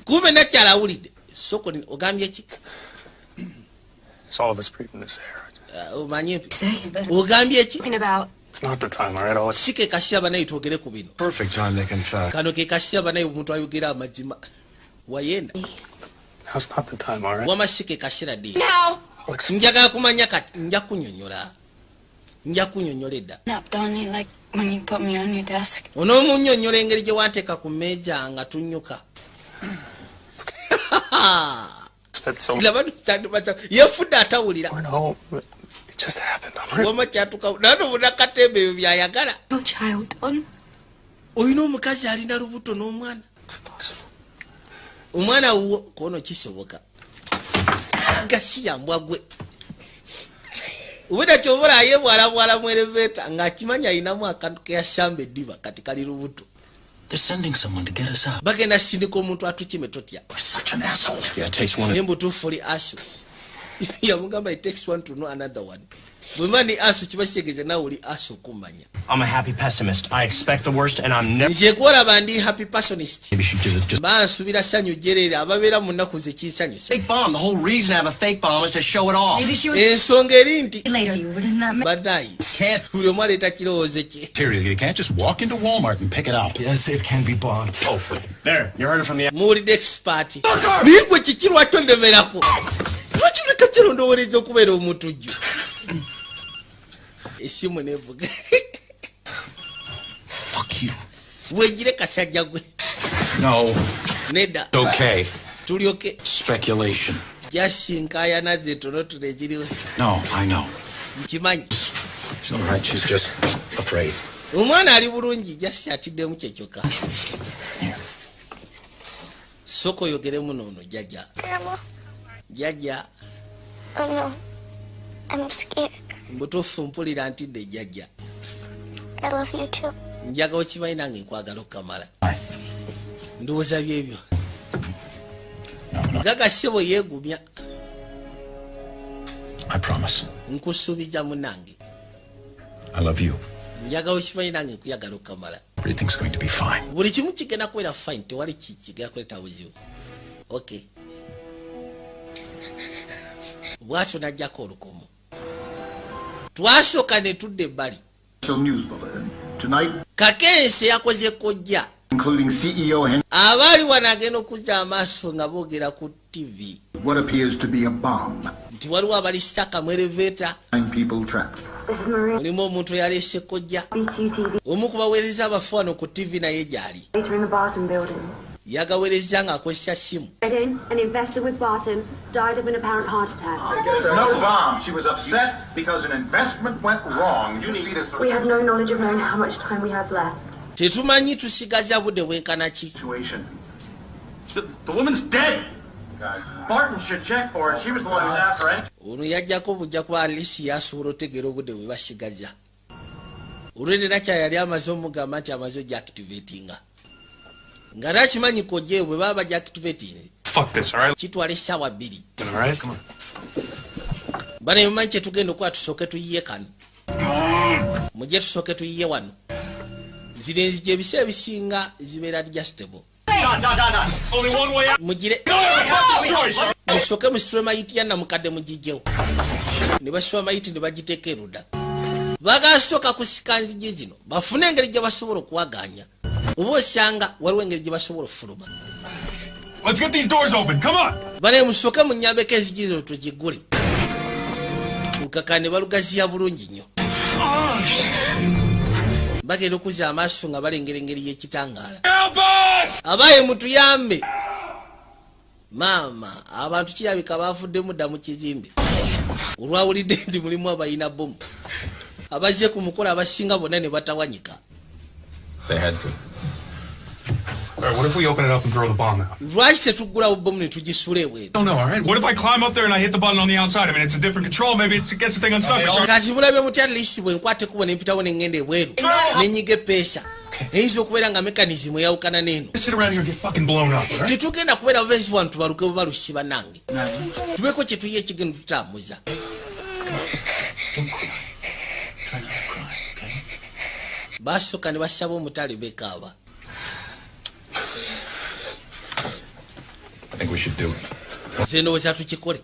S1: Kume nakyala awulidde. Soko ogambye ki?
S12: It's all of us breathing this air.
S1: Omanye ogambye ki?
S12: It's not the time, all right? All
S1: Sike kasya banayi twogere ku bino.
S5: Perfect time they can fuck.
S1: Kano ke kasya banayi omuntu ayogera amazima. Wayenda.
S12: Now's not the time, all right?
S1: Wamasike kasira di.
S11: Now!
S1: Njagala kumanya kati nja kunyonyola. Nja kunyonyoleda.
S11: Up, don't you, like when you put me on your desk?
S1: Ono munyonyola engeri gye wanteeka ku mmeeza nga tunyuka. Yefudde atawulira.
S12: It just happened.
S1: Wama kyatuka nano bunakatembe ebyo byayagala.
S11: No child on.
S1: Oyina omukazi alina lubuto n'omwana. Omwana wo kono kisoboka. Gasi yambwa gwe. Ubeda chobola ayebwala mu elevator nga kimanya inamu akantu ke yashambe diva kati kali lubuto.
S7: They're sending someone to get us out.
S1: Bagenda sindika omuntu atukime totya.
S7: We're such an asshole.
S5: Yeah, it takes one.
S1: Nembo tu for the asu. Yamugamba it takes one to know another one. Bwemani asu kibashegeze na uli asu kumanya.
S13: I'm a happy pessimist. I expect the worst and I'm never.
S1: Nje kuola bandi happy pessimist.
S13: Maybe she just.
S1: Ba subira sanyu jerere ababera munaku ze kisanyu.
S5: Fake bomb. The whole reason to have a fake bomb is to show it off.
S11: Maybe she was.
S1: Ensongeri nti.
S11: Later you would in that.
S1: Badai.
S3: Can't.
S1: Buli omwale takirowooze ki.
S3: You can't just walk into Walmart and pick it out.
S9: Yes, it can be bought.
S3: Oh,
S13: There, you heard it from the.
S1: Muwulidde expert. Bigwe kikirwa kyo ndemerako. Lwaki uleka kino ndowooleza okubeera omutujju? Esimu nevuga.
S3: Fuck you.
S1: Wegire kasajja gwe.
S3: No.
S1: Neda.
S3: It's okay.
S1: Tuli okay.
S3: Speculation.
S1: Jasinkayana ze tonotono eziriwe.
S3: No, I know.
S1: Nkimanyi.
S3: She's all right. She's just afraid.
S1: Omwana ali bulungi jasi atiddemu kyekyokka. Soko yogeremu noono jjajja.
S8: Grandma.
S1: Jjajja.
S8: Oh no. I'm scared.
S1: Mbutuufu mpulira ntidde jjajja.
S8: I love you too.
S1: Njaga okimanyi nange nkwagala okukamala. Ndowooza byebyo. Gaga ssebo yeegumya.
S3: I promise.
S1: Nkusuubiza munnange.
S3: I love you.
S1: Njaga okimanyi nange nkuyagala okukamala.
S3: Everything's going to be fine.
S1: Buli kimu kigenda kubeera fine, tewali kigenda kuleeta buzibu. Okay. Bwatyo najjako olukomo. Twasooka ne tudde ebbali.
S14: News bulletin. Tonight,
S1: Kakense yakoze kojja.
S14: including CEO Henry,
S1: Abaali wanagenda okuzza amaaso nga boogera ku TV.
S14: what appears to be a bomb.
S1: Nti waliwo abalisitaka mu elevator.
S14: 9 people trapped.
S11: This is Maria.
S1: Mulimu omuntu yaleese kojja.
S11: BQTV.
S1: Omu ku baweereza abafaano ku TV naye gyali.
S11: Later in the Barton building.
S1: Yagaweereza ng'akozesa simu.
S15: An investor with Barton died of an apparent heart attack.
S16: There's no bomb. She was upset because an investment went wrong. You see this.
S15: We have no knowledge of knowing how much time we have left.
S1: Tetumanyi tusigaza budde bwenkana ki.
S16: The woman's dead. Barton should check for her. She was the one who's after it.
S1: Ono yajjako bujja kuba alisi yasobola otegeera obudde bwe basigaza. olwedera kya yali amaze omugamba nti amaze gyactivatinga nga nakimanyi kojje bwe baba gyactivating kitwala essaawa 2 bana emumanyi kyetugenda okuba tusooke tuyiye kano mujje tusooke tuyiye wano ziri enzigi ebiseera ebisinga zibeera digestible mugire musooke musitule mayiti ya namukadde mugijjewo ne basitula mayiti ne bagiteeka erudda bagasooka kusika nzigi zino bafune engeri gye basobola okuwaganya oba osanga waliwo engeri gye basobola ofuluma bana musooke munyambeko enzigi zino tugigule ukakane balugaziya bulungi nnyo bagenda okuza amaaso nga balengera engeri y'ekitangaala abaye mutuyambe maama abantu kirabika bavuddemu dda mu kizimbe olwawulidde nti mulimu abalina bomu abazze ku mukolo abasinga bonna ne batawanyika
S12: What if we open it up and throw the bomb out?
S1: lwaki tetuggulawo bomu ne tugisula ebweru
S12: No, all right. What if I climb up there and I hit the button on the outside? I mean, it's a different control. Maybe it gets the thing unstuck.
S1: kati bulabye muti at least bwe nkwate kubo ne mpitawo ne ngenda ebweru nenyiga epeesa eyinza okubeera nga mekanizimu eyawukana n'eno tetugenda kubeera buvezi wano tubaluke bubalusi bannange tubeko kye tuyiye ekigendo tutambuza basooka ne basaba omutale bekaaba nze ndowooza tukikole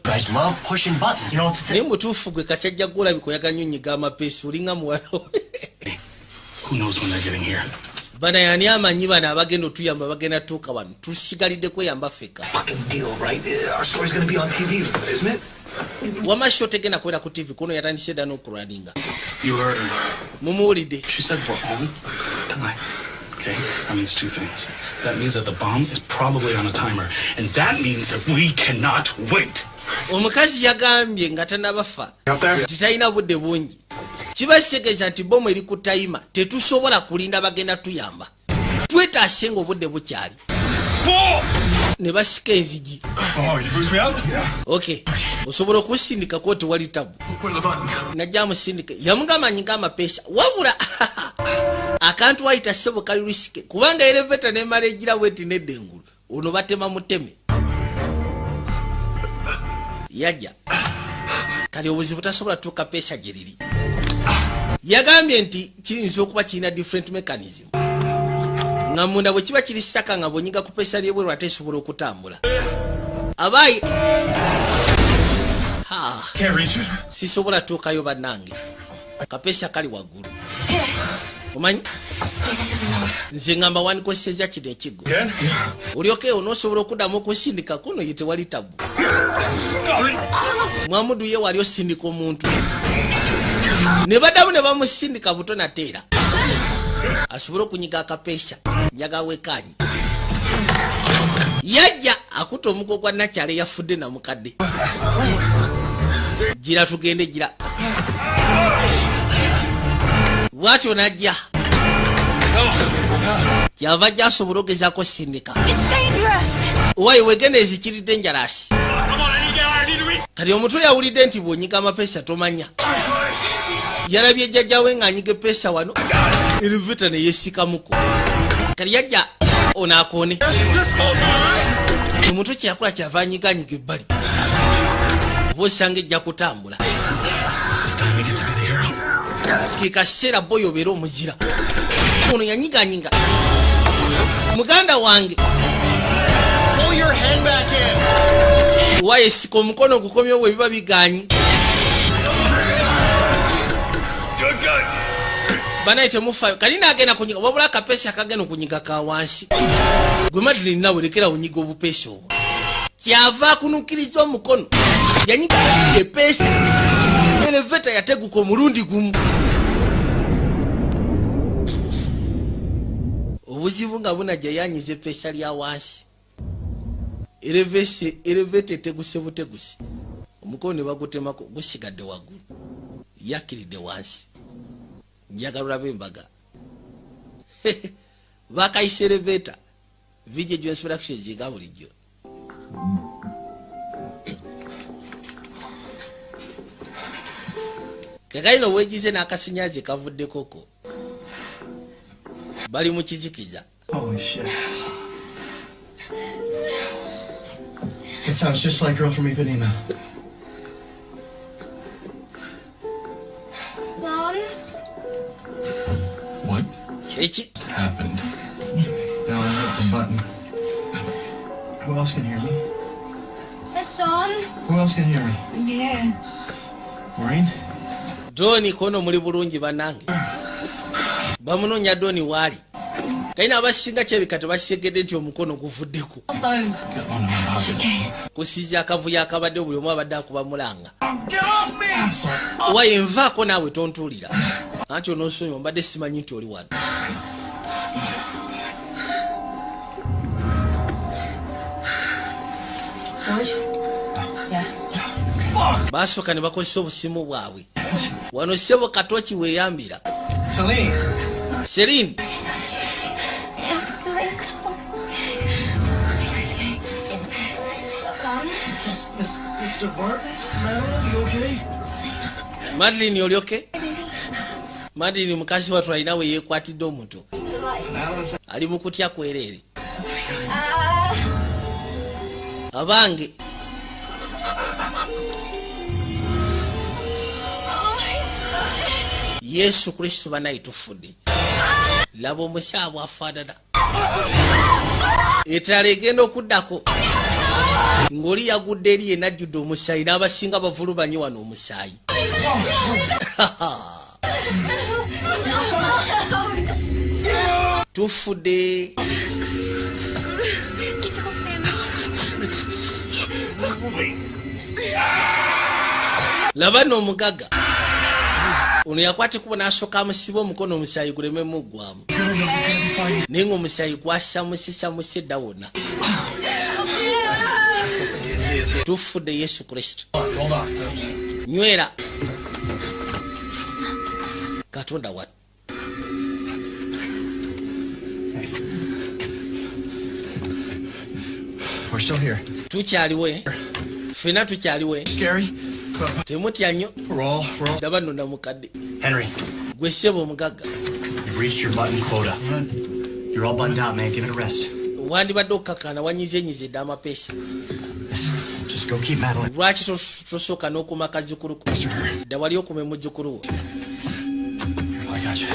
S1: naye mutuufu gwe kasajja gwolabika oyaganyonyiga amapeesi olinga muwala bana yani amanyi bano abagenda otuyamba bagenda tuuka wano tusigalidde kweyamba feka wamasho tegenda kubeera ku tv kuno yatandise dda n'okulwaninga mumuwulidde
S6: Okay, that means two things. That means that the bomb is probably on a timer, and that means that we cannot wait.
S1: Omukazi yagambye nga tanabafa nti talina budde bungi kibasegeza nti bomu eri ku tayima tetusobola kulinda bagenda tuyamba twetaase nga obudde bukyali ne basika enzigi okay osobola okusindika kooti wali tabu najja musindika yamugamba nyinga amapeesa wabula akantu wayita ssebo kali risike kubanga eleveta nemala egira weti nedde engulu ono batema muteme yajja kali obuzibu tasobola tuuka peesa gye liri yagambye nti kiyinza okuba kirina different mechanism nga munda bwe kiba kiri sitaka nga bwonyiga ku peesa lyebweru ate esobola okutambula abayi sisobola tuukayo bannange kapeesa kali waggulu omanyi nze ngamba wanikoseza kino ekiggo olyokeewo n'osobola okuddamu okusindika kuno ye tewali tabu mwamudu ye wali osindika omuntu ne baddamu ne bamusindika buto nateera asobole okunyiga akapeesa njagawekanyi yajja akuta omugo gwa nakyala yafudde namukadde gira tugende gira bwatyo najja kyava gyasobola ogezaako sindika wayi wegenda ezikiri dangerous kati omutwe yawulidde nti bwonyiga amapeesa tomanya yalabye jjajjawe ng'anyiga epeesa wano eleveta ne yeesikamuko kati yajja onaakoone omutwe kyeyakola kyava anyiganyiga ebbali oba osanga ejja kutambula ke kaseera boyo obeera omuzira ono yanyiganyinga muganda wange wayesika omukono gukomyewo bwe biba biganyi banaye temufayo kali naagenda kunyiga wabula akapeesa akagenda okunyiga ka wansi gwe madilini nawe lekera onyiga obupeesa obwo kyava akunukiriza omukono yanyiga epeesa eleveta yateguka omulundi gumu obuzibu nga bunajja yanyiza epeesa lya wansi eleveta eteguse buteguse omukono ne bagutemako gusigadde waggulu yakiridde wansi njagala olabe embaga bakayisa eleveta video inspections nga bulijjo kakaino weegize n'akasinyazi kavuddekoko bali mu kizikiza.
S5: Holy shit. It sounds just like girl from Ipanema.
S15: Don?
S5: What
S1: Eki
S5: happened? Now I hit the button. Who else can hear me?
S15: It's Don.
S5: Who else can hear me?
S15: Yeah.
S5: Maureen?
S1: Doni kono muli bulungi banange. Bamunonya Doni wali. Kaina abasinga kyebikata basegedde nti omukono guvuddeko.
S15: Phones. Okay.
S1: Kusiza akavuya akabadde buli omu abadde akuba mulanga.
S5: Get off me! I'm sorry.
S1: Waye nvaako naawe tontulira. Anti onosonyiwa mbadde simanyi nti oli wano.
S15: George? Yeah.
S1: Basooka ne bakozesa obusimu bwabwe. Wano ssebo katoki weeyambira. Celine.
S5: Mr. Barton? Madeline, you okay?
S1: Madeline, oli okay? Madeline mukazi watu alina we yeekwatidde omuto. Ali mu kutya kwereere. Abange. Yesu Kristo banayi tufudde. Laba omusaabu afaanana. Ettala egenda okuddako. Ng'oli yagudde eri yenna ajjudde omusaayi n'abasinga bavulubanyi wano omusaayi. Tufudde. Laba n'omugaga. Ono yakwate kubo n'asooka amusiba omukono omusaayi guleme muggwamu. Naye ng'omusaayi gwasamusisamuse dda wonna. Tufudde Yesu Kristo. Nywera. Katonda wat.
S5: We're still here.
S1: Tukyaliwe. Fena tukyaliwe.
S5: Scary?
S1: Temutya nnyo.
S5: We're all.
S1: Ndaba nno namukadde.
S5: Henry.
S1: Gwe ssebo omugaga.
S5: You've reached your button quota. You're all buttoned out, man. Give it a rest.
S1: Wandibadde okukakana wanyizenyizidde amapeesa.
S5: Just go keep Madeline.
S1: Lwaki tosooka n'okuma kazzukulu ko? Dda wali okume muzzukulu wo.
S5: I got you.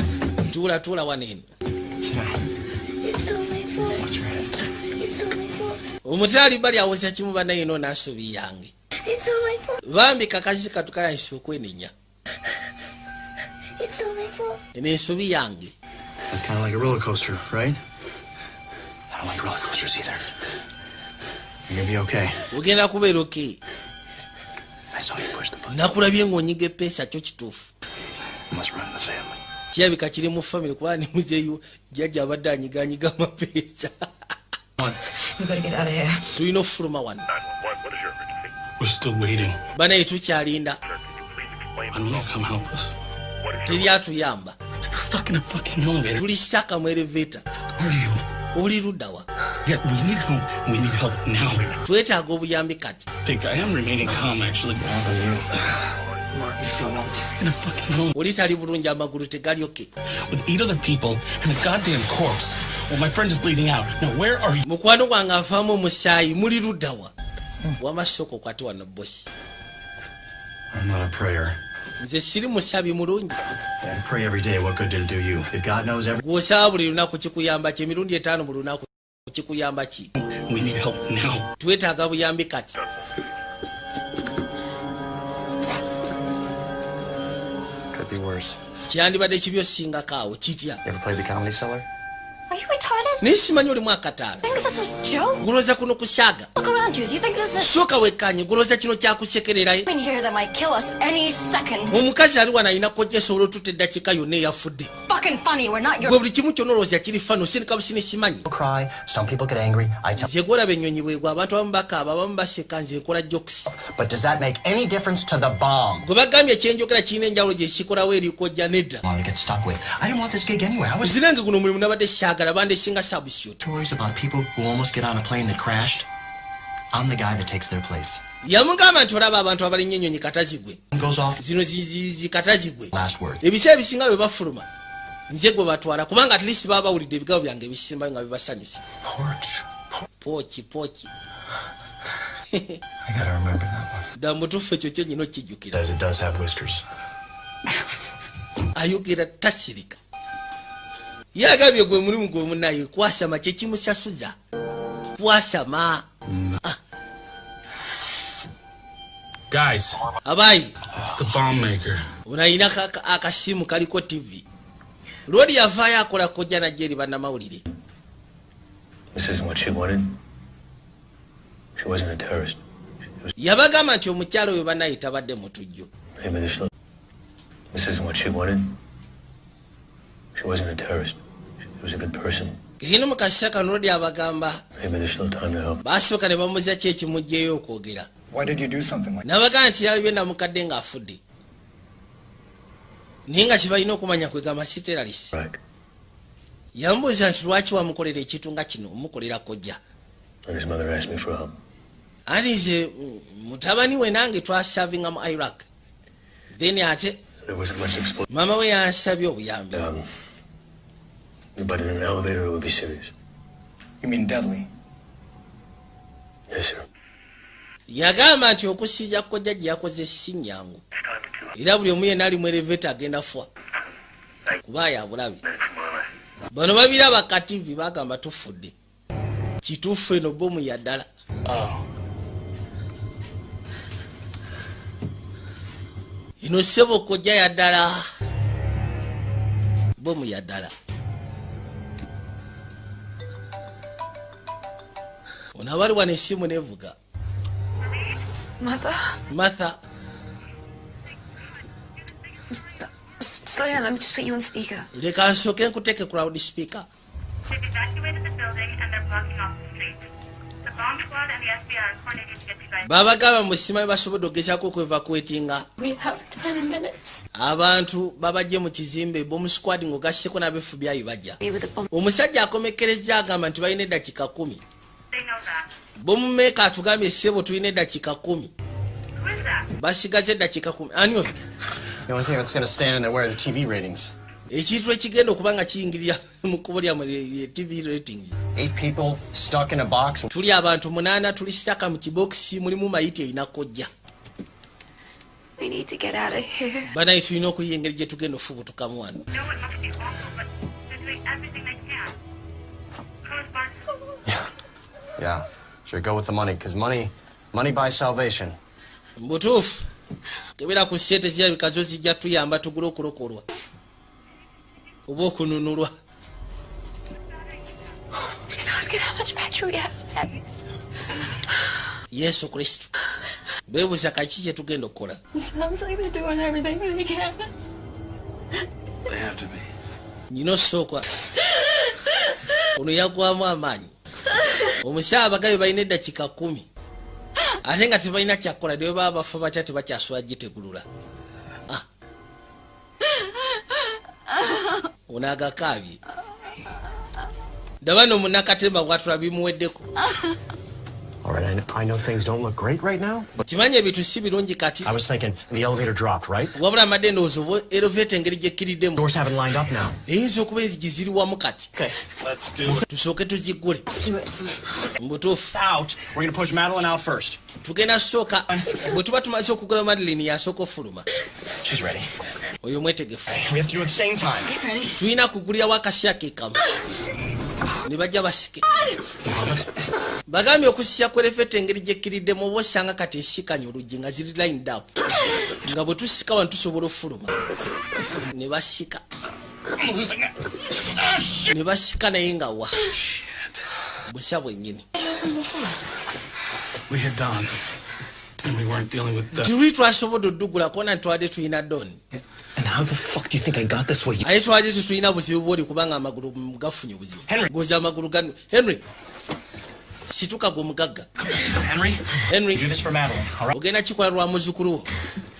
S1: Tuula wano eno.
S8: It's all my fault.
S5: Watch your head.
S8: It's all my fault.
S1: Omutali bali awoza kimu bannaye ino n'asuubi yange.
S8: It's all my fault.
S1: Bambi kakazi katukalayisa okwenenya.
S8: It's all my fault.
S1: Eno ensobi yange.
S5: That's kind of like a roller coaster, right? I don't like roller coasters either. You're gonna be okay.
S1: Ogenda kubeera okay.
S5: I saw you push the button.
S1: Nakulabye ng'onyiga eppeesa kyo kituufu.
S5: You must run in the family.
S1: Kirabika kiri mu family kuba ne muzeeyo jjajja abadde anyiganyiga amapeesa.
S11: You gotta get out of here.
S1: Tulina okufuluma wano.
S6: We're still waiting.
S1: Banaye tukyalinda.
S6: Why don't you come help us?
S1: Teri atuyamba.
S6: Still stuck in a fucking elevator.
S1: Tuli sitaka mu elevator.
S6: Where are you?
S1: Oli ludda wa?
S6: Yeah, we need help. We need help now.
S1: Twetaaga obuyambi kati.
S6: I think I am remaining calm, actually. In a fucking home.
S1: Oli tali bulungi amagulu tegali okay.
S6: With 8 other people and a goddamn corpse. Well, my friend is bleeding out. Now, where are you?
S1: Mukwano gwange avaamu omusaayi muli ludda wa? Wamasoko kwate wano bosi.
S5: I'm not a prayer.
S1: Nze siri musabi mulungi.
S5: I pray every day. What good did it do you? If God knows everything.
S1: Gw'osaba buli lunaku kikuyamba ki? Emirundi 5 mu lunaku kikuyamba ki?
S6: We need help now.
S1: Twetaaga buyambi kati.
S5: Could be worse.
S1: Kyandibadde kibyo singako awo kitya.
S5: You ever played the Comedy Cellar?
S8: Are you retarded?
S1: Naye simanyi olimu akataala.
S8: I think this is a joke.
S1: Gulooza kuno kusaaga.
S8: Look around you. Do you think this is...
S1: Sooka wekkanye gulooza kino kyakusekererayo.
S8: in here that might kill us any second.
S1: Omukazi ali wano alina kojja esobola otutta eddakiika yonna eyafudde.
S8: Fucking funny. We're not your...
S1: Gwe buli kimu kyonna olowooza kiri fano sindika busini simanyi.
S5: Cry. Some people get angry. I tell.
S1: Nze gwolaba ennyonyi bwegwe abantu abamu bakaaba abamu baseka nze nkola jokes.
S5: But does that make any difference to the bomb?
S1: Gwe bagambye ekyenjogera kirina enjawulo gye kikolawo eri kojja nedda.
S5: I get stuck with. I didn't want this gig anyway. I was.
S1: Nzinenge guno mulimu nabadde saagala bandesinga substitute.
S5: Stories about people who almost get on a plane that crashed. I'm the guy that takes their place.
S1: Yamugamba nti olaba abantu abalinnya ennyonyi katazigwe.
S5: Goes off.
S1: Zino zikatazigwe.
S5: Last words.
S1: Ebiseera ebisinga bwe bafuluma nze gwe batwala kubanga at least baba ulide ebigambo byange bisimba nga bibasanyusa. Pochi.
S5: I gotta remember that one.
S1: Damutufe ekyo kyo nyino kijjukira.
S5: It does have whiskers.
S1: Ayogera tasirika. Yagambye gwe mulimu gwe munaye kwasama kye kimusasuza. Kwasama.
S6: Guys.
S1: Abai.
S6: It's the bomb maker.
S1: Unaina akasimu kaliko TV. Lodi yavaya akola kojja na jeri bana mawulire.
S7: This isn't what she wanted. She wasn't a terrorist.
S1: Yabagamba nti omukyalo we banayita badde mutujjo.
S7: This isn't what she wanted. She wasn't a terrorist. She was a good person.
S1: Kino mukasisa kano Lodi abagamba.
S7: Maybe there's still time to help.
S1: Basooka ne bamuza ki ekimugyeyo okwogera.
S5: Why did you do something like that?
S1: Nabagamba nti yalibenda mukadde nga afudde. Ninga kibalina okumanya kwegamba si terrorist. Yambuuza nti lwaki wamukolera ekintu nga kino omukolera kojja.
S7: And his mother asked me for help.
S1: Ati nze mutabani we nange twasavinga mu Iraq. Then ate
S7: There wasn't much explosion.
S1: mama we yansabye obuyambi.
S7: But in an elevator, it would be serious.
S5: You mean deadly?
S7: Yes, sir.
S1: Yagamba nti okusijja kojja gye yakoze si nnyangu. Era buli omu yenna ali mu elevator agenda fwa. Kuba yabulabi. Bano babiraba ka TV bagamba tufudde. Kituufu eno bomu ya ddala. Ino sebo kojja ya ddala. Bomu ya ddala. Onabali wana esimu nevuga. Martha.
S11: Slow down, let me just put you on speaker.
S1: Leka nsooke nkuteke ku loudspeaker.
S17: They've evacuated the building and they're blocking off the street. The bomb squad and the FBI are coordinating to get you guys.
S1: Babagamba musimanyi basobodde okugezaako okwevakuetinga.
S17: We have 10 minutes.
S1: Abantu babajje mu kizimbe bomu squad ng'ogasseko n'abefubi bajja. Omusajja akomekkereza agamba nti balina eddakiika 10.
S17: They know that.
S1: Bomu meeka atugambye essebo tulina eddakiika 10.
S17: Who is that?
S1: Basigaze eddakiika 10. Ani oyo?
S13: The only thing that's going to stand in there where are the TV ratings.
S1: Ekintu ekigenda okuba nga kiyingirira mu kkubo lya TV ratings.
S13: 8 people stuck in a box.
S1: Tuli abantu 8 tuli sitaka mu kibokisi mulimu mayiti erina kojja.
S11: We need to get out of here.
S1: Banaye tulina okuyiga engeri gye tugenda ofubutukamu wano.
S17: No, it must be awful, but they're doing everything they can.
S13: Yeah, sure, go with the money, because money buys salvation.
S1: Mbutuufu. Tebera ku ssente zirabika zo zijja tuyamba tugule okulokolwa. Oba okununulwa.
S11: She's asking how much petrol we have.
S1: Yesu Kristo. Beebuuza kaki kye tugenda okukola.
S11: Sounds like they're doing everything they can.
S5: They have to be.
S1: Nyino sooka. Ono yagwamu amaanyi. Omusaabagabe balina eddakiika 10. Ate nga tebalina kyakola ne baba bafa batya tebakyasula gitegulula. Ono agakaabye. Ndaba n'omunnakatemba bw'atula bimuweddeko.
S13: All right, I know things don't look great right now.
S1: Kimanyi ebintu si birungi kati.
S13: I was thinking the elevator dropped, right?
S1: Wabula amadde ndowooza elevator engeri gye kkiriddemu.
S13: Doors haven't lined up now.
S1: Eyinza okuba ezigiziri wamu kati.
S13: Okay, let's do it.
S1: Tusooke tuziggule. Mbutuufu.
S13: Out. We're going to push Madeline out first.
S1: Tugenda sooka. Bwe tuba tumaze okugula Madeline yasooka ofuluma.
S13: She's ready.
S1: Oyo mwetegefu.
S13: We have to do it at the same time.
S11: Get ready.
S1: Tulina kugulirawo akasya keekamu. Ne bajja basike. Bagambye okusya ku elevator engeri gye kkiriddemu oba osanga kati esikanye oluggi nga ziri lined up. Nga bwe tusika wano tusobola ofuluma. Ne basika. Ne basika naye nga wa. Busa bwennyini.
S6: We had Don, and we weren't dealing with that.
S1: Tuli twasobodde oddugula kona ntwadde tulina Don.
S13: And how the fuck do you think I got this way?
S1: Aye twadde tulina buzibu bwoli kubanga amagulu gafunye buzibu. Goza amagulu gano. Henry. Situka gwe mugagga. Henry.
S13: Do this for Madeline, all right?
S1: Ogenda kikola lwa muzzukulu wo.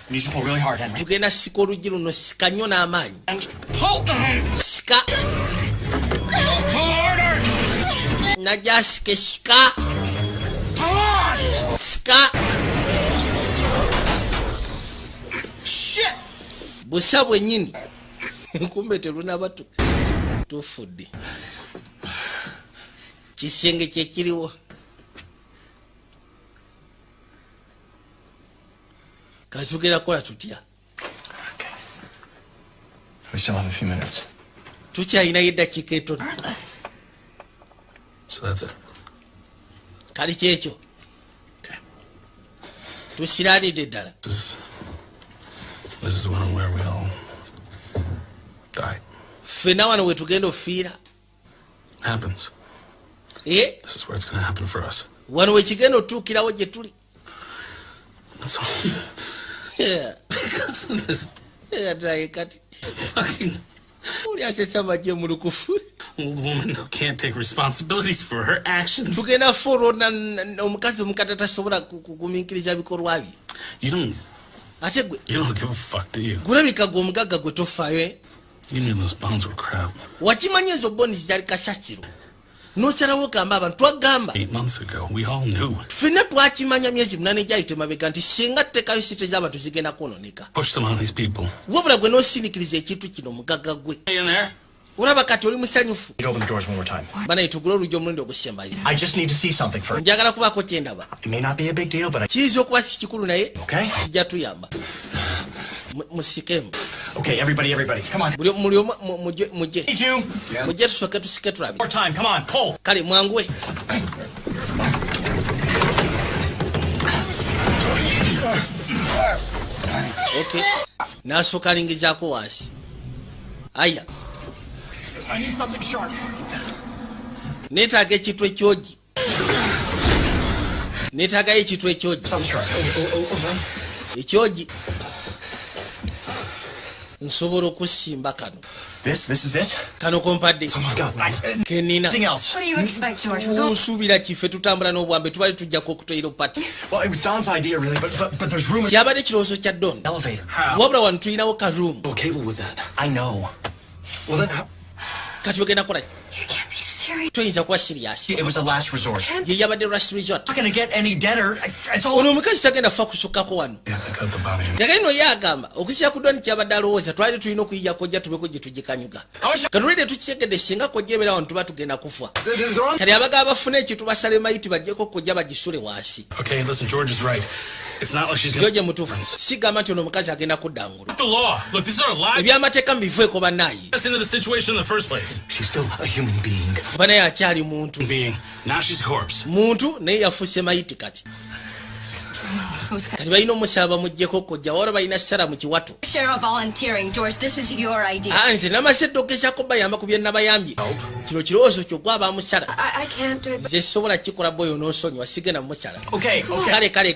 S13: You need to pull really hard, Henry.
S1: Tugenda sika oluggi luno sika nnyo n'amaanyi.
S13: Pull!
S1: Sika.
S13: Pull harder!
S1: Najja sike sika. Sika.
S13: Shit!
S1: Busa bwennyini. Kumbe terunabatu. tufudde kisenge kyekiriwo katugera kola tutya
S5: We still have a few minutes.
S1: tukyalinayo eddakiika etono
S6: So that's it.
S1: kali kyekyo tusiraanidde ddala
S6: This is one where we all die.
S1: ffenna wano we tugenda ofiira
S6: Happens. This is where it's gonna happen for us.
S1: wano we kigenda otuukirawo gye tuli
S6: That's all.
S1: Draye kati uli asesa majje mulukufu
S6: Old woman who can't take responsibilities for her actions.
S1: tugenda foro na omukazi omukata tasobola kugumiikiriza bikolwa bye ate gwe
S6: You don't give a fuck, do you?
S1: gulabika gwe omugagga gwe tofaayo
S6: You knew those bonds were crap.
S1: wakimanyi ezo bondi zitali kasakiro nosalawo gamba abantu twagamba
S6: 8 months ago, we all knew.
S1: ffenna twakimanya myezi 8 gyayite mabega nti singa tutekayo site z'abantu zigenda kwononeka
S6: Push them on these people.
S1: wabula gwe n'osindikiriza ekintu kino omugagga gwe
S6: In there?
S1: olaba kati oli musanyufu
S5: Need to open the doors one more time.
S1: banaye tugule oluggi omulundi ogusembayo
S5: I just need to see something first.
S1: njagala kubaako kyendaba
S5: It may not be a big deal, but
S1: kiyinza okuba si kikulu naye
S5: Okay.
S1: kijja tuyamba musikemu
S5: Okay, everybody, come on.
S1: muli omu mujje
S5: You.
S1: mujje tusooke tusike tulabe
S5: More time, come on, pull.
S1: kale mwanguwe okay nasooka alingizaako wansi aya
S5: I need something sharp.
S1: neetaaga ekintu ekyogi neetaagayo ekintu ekyogi
S5: Something sharp.
S1: ekyogi nsobola okusimba kano
S5: This is it?
S1: kano kompadde kenina
S5: Nothing else.
S8: What do you expect, George? We're going.
S1: nsuubira kiffe tutambula n'obwambe tubali tujjako okutoyira opati
S5: Well, it was Don's idea, really, but there's room in
S1: kyabadde kirowoozo kya don
S5: elevator.
S1: wabula wano tulinawo ka room
S5: No cable with that. I know. Well, then how?
S1: kati ogenda kukola
S8: You can't be serious.
S1: toyinza kuba sirias
S5: It was a last resort.
S1: ye yabadde last resort
S5: Not gonna get any deader. It's all.
S1: ono omukazi tagenda fa kusukkako wano
S6: You have to cut the body.
S1: yagaino ye agamba okusira ku doni kyabadde alowooza twali tulina okuyija kojja tubeko gye tugikanyuga katulidde tukitegedde singa kojja ebeera wano tuba tugenda kufa kati abagaba bafuna ekintu basale mayiti bajjeko kojja bagisule wansi
S6: Okay, listen, George is right. It's not like she's gonna.
S1: george mutuufu sigamba nti ono omukazi agenda kudda ngulu
S6: The law. Look, this is our life.
S1: ebyamateeka mubiveeko bannaayi
S6: Us into the situation in the first place.
S5: She's still a human being.
S1: kuba naye akyali muntu
S6: Being. Now she's a corpse.
S1: muntu naye yafuuse mayiti kati
S8: Who's
S1: kati balina omusaba bamuggyeko kojja wala balina sara mu kiwato
S8: Cheryl volunteering, George? This is your idea.
S1: nze namaze dde ogezaako bayamba ku bye nabayambye kino kirowoozo kyogwa bamusala
S15: I can't do it.
S1: nze sobola kikola boyo n'osonyiwa sigenda mumusala
S5: Okay.
S1: kale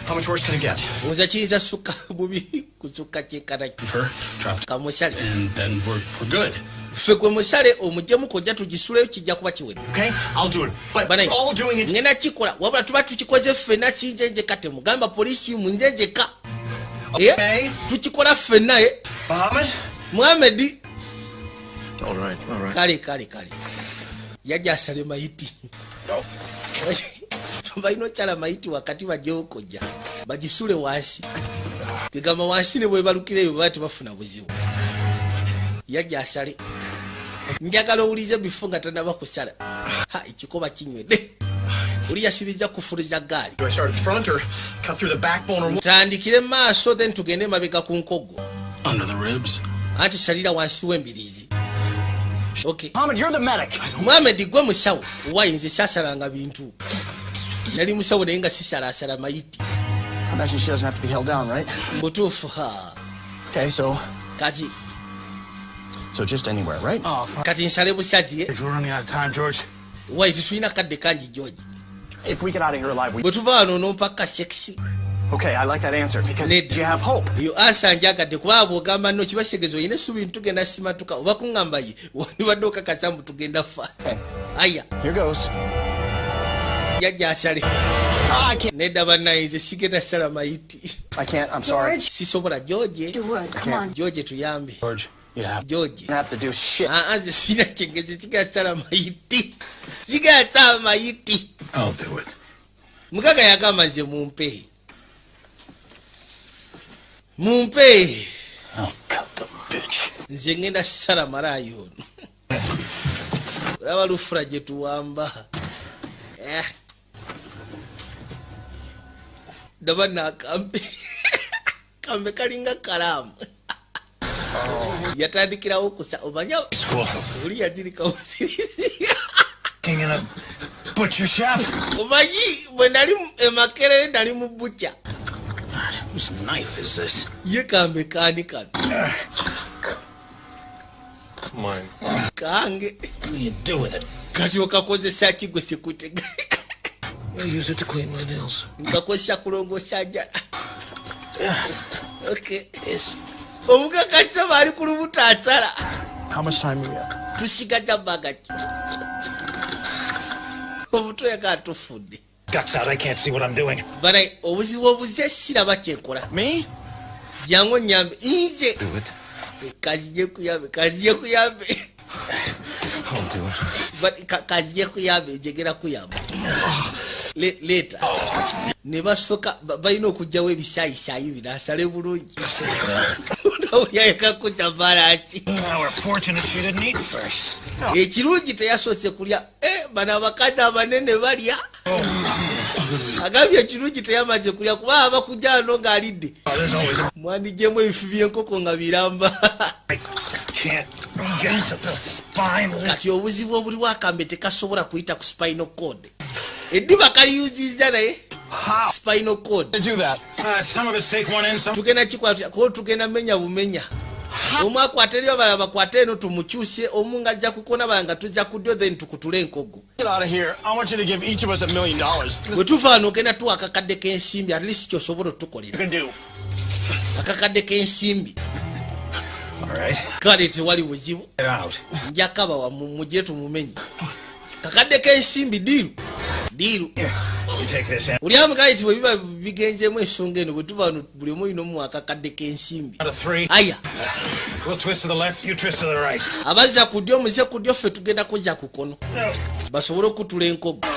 S5: How much worse can it get?
S1: oza kiyinza sukka bubi kusukka kyenkanaki
S6: Her trapped.
S1: kamusale
S6: And then we're good.
S1: ffe gwe musale omugyemu kojja tugisuleyo kijja kuba kiwedde
S5: Okay, I'll do it. But
S1: Banayi,
S5: all doing it.
S1: ngenda kikola wabula tuba tukikoze ffenna sinze njeka temugamba poliisi munze njeka
S5: Okay.
S1: tukikola ffenna muhamedi
S5: All right.
S1: kale yajja asale mayiti balina okyala mayiti wakati bajjewo kojja bagisule wansi tegamba wansi ne bwe balukireyo baba tebafuna buzibu yajja asale njagala owulize bifo nga tanaba kusala ekikoba kinywedde oli yasiriza kufuliza gaali
S5: Do I start at the front or cut through the backbone or what?
S1: tandikire maaso then tugende mabega ku nkogo
S6: Under the ribs.
S1: anti salira wansi w'embiriizi okay
S5: Mohammed, you're the medic.
S1: muhamedi gwe musawo wayinze sasalanga bintu nali musawo naye nga sisalasala mayiti
S5: I imagine she doesn't have to be held down, right?
S1: mbutuufu
S5: Okay, so
S1: kati
S5: just anywhere, right?
S6: Oh, fuck.
S1: kati nsale busaji
S6: We're running out of time, George.
S1: wayi tetulina kadde kangi george
S5: If we get out of here alive, we.
S1: bwe tuva wano onompaka sexy
S5: Okay, I like that answer because
S1: Ned.
S5: you have hope.
S1: yo ansa njagadde kuba bwogamba nno kibasegezo oyina essuubi ntugenda simatuka oba kuŋŋamba ye wandibadde okakacambu tugenda fa aya
S5: Here goes.
S1: yajja asale nedda bannayinze sigenda sala mayiti
S5: I can't. I'm sorry.
S1: sisobola george
S8: You would. Come on.
S1: george tuyambe
S6: George, yeah.
S1: george
S5: I have to do shit.
S1: nze sina kyengezi sigenda sala mayiti sigenda sala mayiti
S6: I'll do it.
S1: mukaga yagamba nze mumpe mumpe
S6: I'll cut the bitch.
S1: nze ngenda sala malayo olaba lufula gye tuwamba ndaba nakambe kambe kalinga kalamu yatandikirawo kusa omanya oli yazirikawo sirisi omanyi bwe nali emakerere nali mu butya ye kambe kaani kano kange kati okakozesa kigwe sikutega nkakozesa kulongosa njala omugagasa baali ku lubuto asala tusigaza bagati obuto yaka tufudde bana obuzibu obuze siraba kyenkola jangu nyambe inze kazije kuyambe kazije kuyambe jegera kuyamba leta ne basoka balina okujjawo ebisaayisayi birasale bulungi yayekakuta balansi ekirungi teyasoose kulya bano abakazi abanene balya agambye ekirungi teyamaze kulya kuba abakujja ano ng'alidde mwandijjemu ebifu by'enkoko nga biramba kati obuzibu obuliwo akambe tekasobola kuyita ku spinal cord eddiba kaliyuziza naye spinal cord tugenda kikwata ko tugenda menya bumenya omwe akwata eri abalala bakwata eno tumukyuse omu ng'ajja kukona balanga tujja kudyo then tukutule enkogo bwe tuvaano ogenda tuwa akakadde k'ensimbi at least kyosobola otukolera akakadde k'ensimbi kale tewali buzibu njakabawa mugire tumumenye kakadde k'ensimbi diiru uli amugaye ti bwe biba bigenzemu ensonga eno bwe tuva wano buli omu olina omu akakadde k'ensimbi aya abazza ku ddyo muze ku ddyo ffe tugenda kujja ku kono basobole okutula enkogo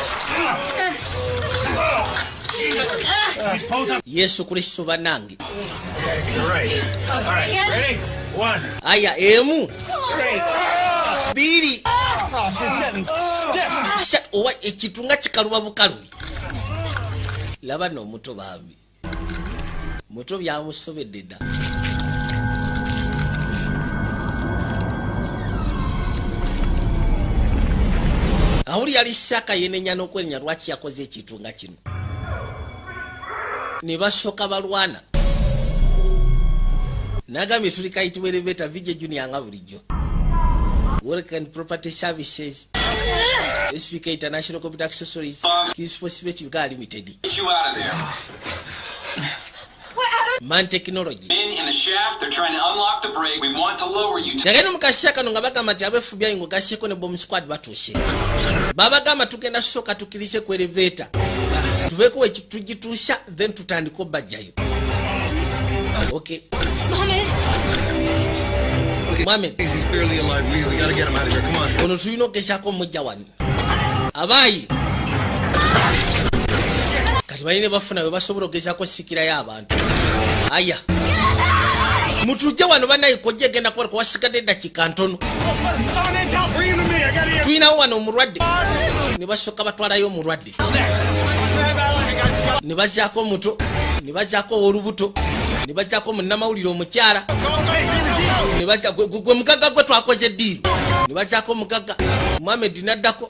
S1: yesu kristo bannange aya emu biri owa ekitunga kikaluba bukalubi laba n'omuto bambi muto byamusobedde dda awuli yali Isaaka yenenya n'okwenenya lwaki yakoze ekitunga kino ne basooka balwana nagambye tuli kayitibwa elevator vijje junior nga bulijjo Work and Property Services SPK International Computer Accessories Keys Possible Uganda Limited.
S18: Get you out of there.
S1: Man Technology.
S18: In the shaft, they're trying to unlock the brake. We want to lower you.
S1: Nageno mukashaka no ngabagamba ti abefubya ingo gasheko ne bomb squad batuse. Baba gamba tugenda soka tukilise ku elevator. Tubeko tujitusha then tutandiko bajayo. Okay. Mohammed.
S5: He's barely alive. We gotta get him out of here. Come on.
S1: Ono tuino keshako mmoja wani. Abayi. Kati baline bafuna we basobola okugezako sikira y'abantu. Aya. Mutujja wano banayi kojja genda kuba kwasigadde dakika ntono. Twina wano omulwadde. Ne basooka batwalayo omulwadde. Ne bazaako muto. Ne bazaako olubuto. Ne bazaako munnamawulire omukyala. Ne baza gwe mugaga gwe twakoze ddiiro. Ne bazaako mugaga. Mohammed naddako.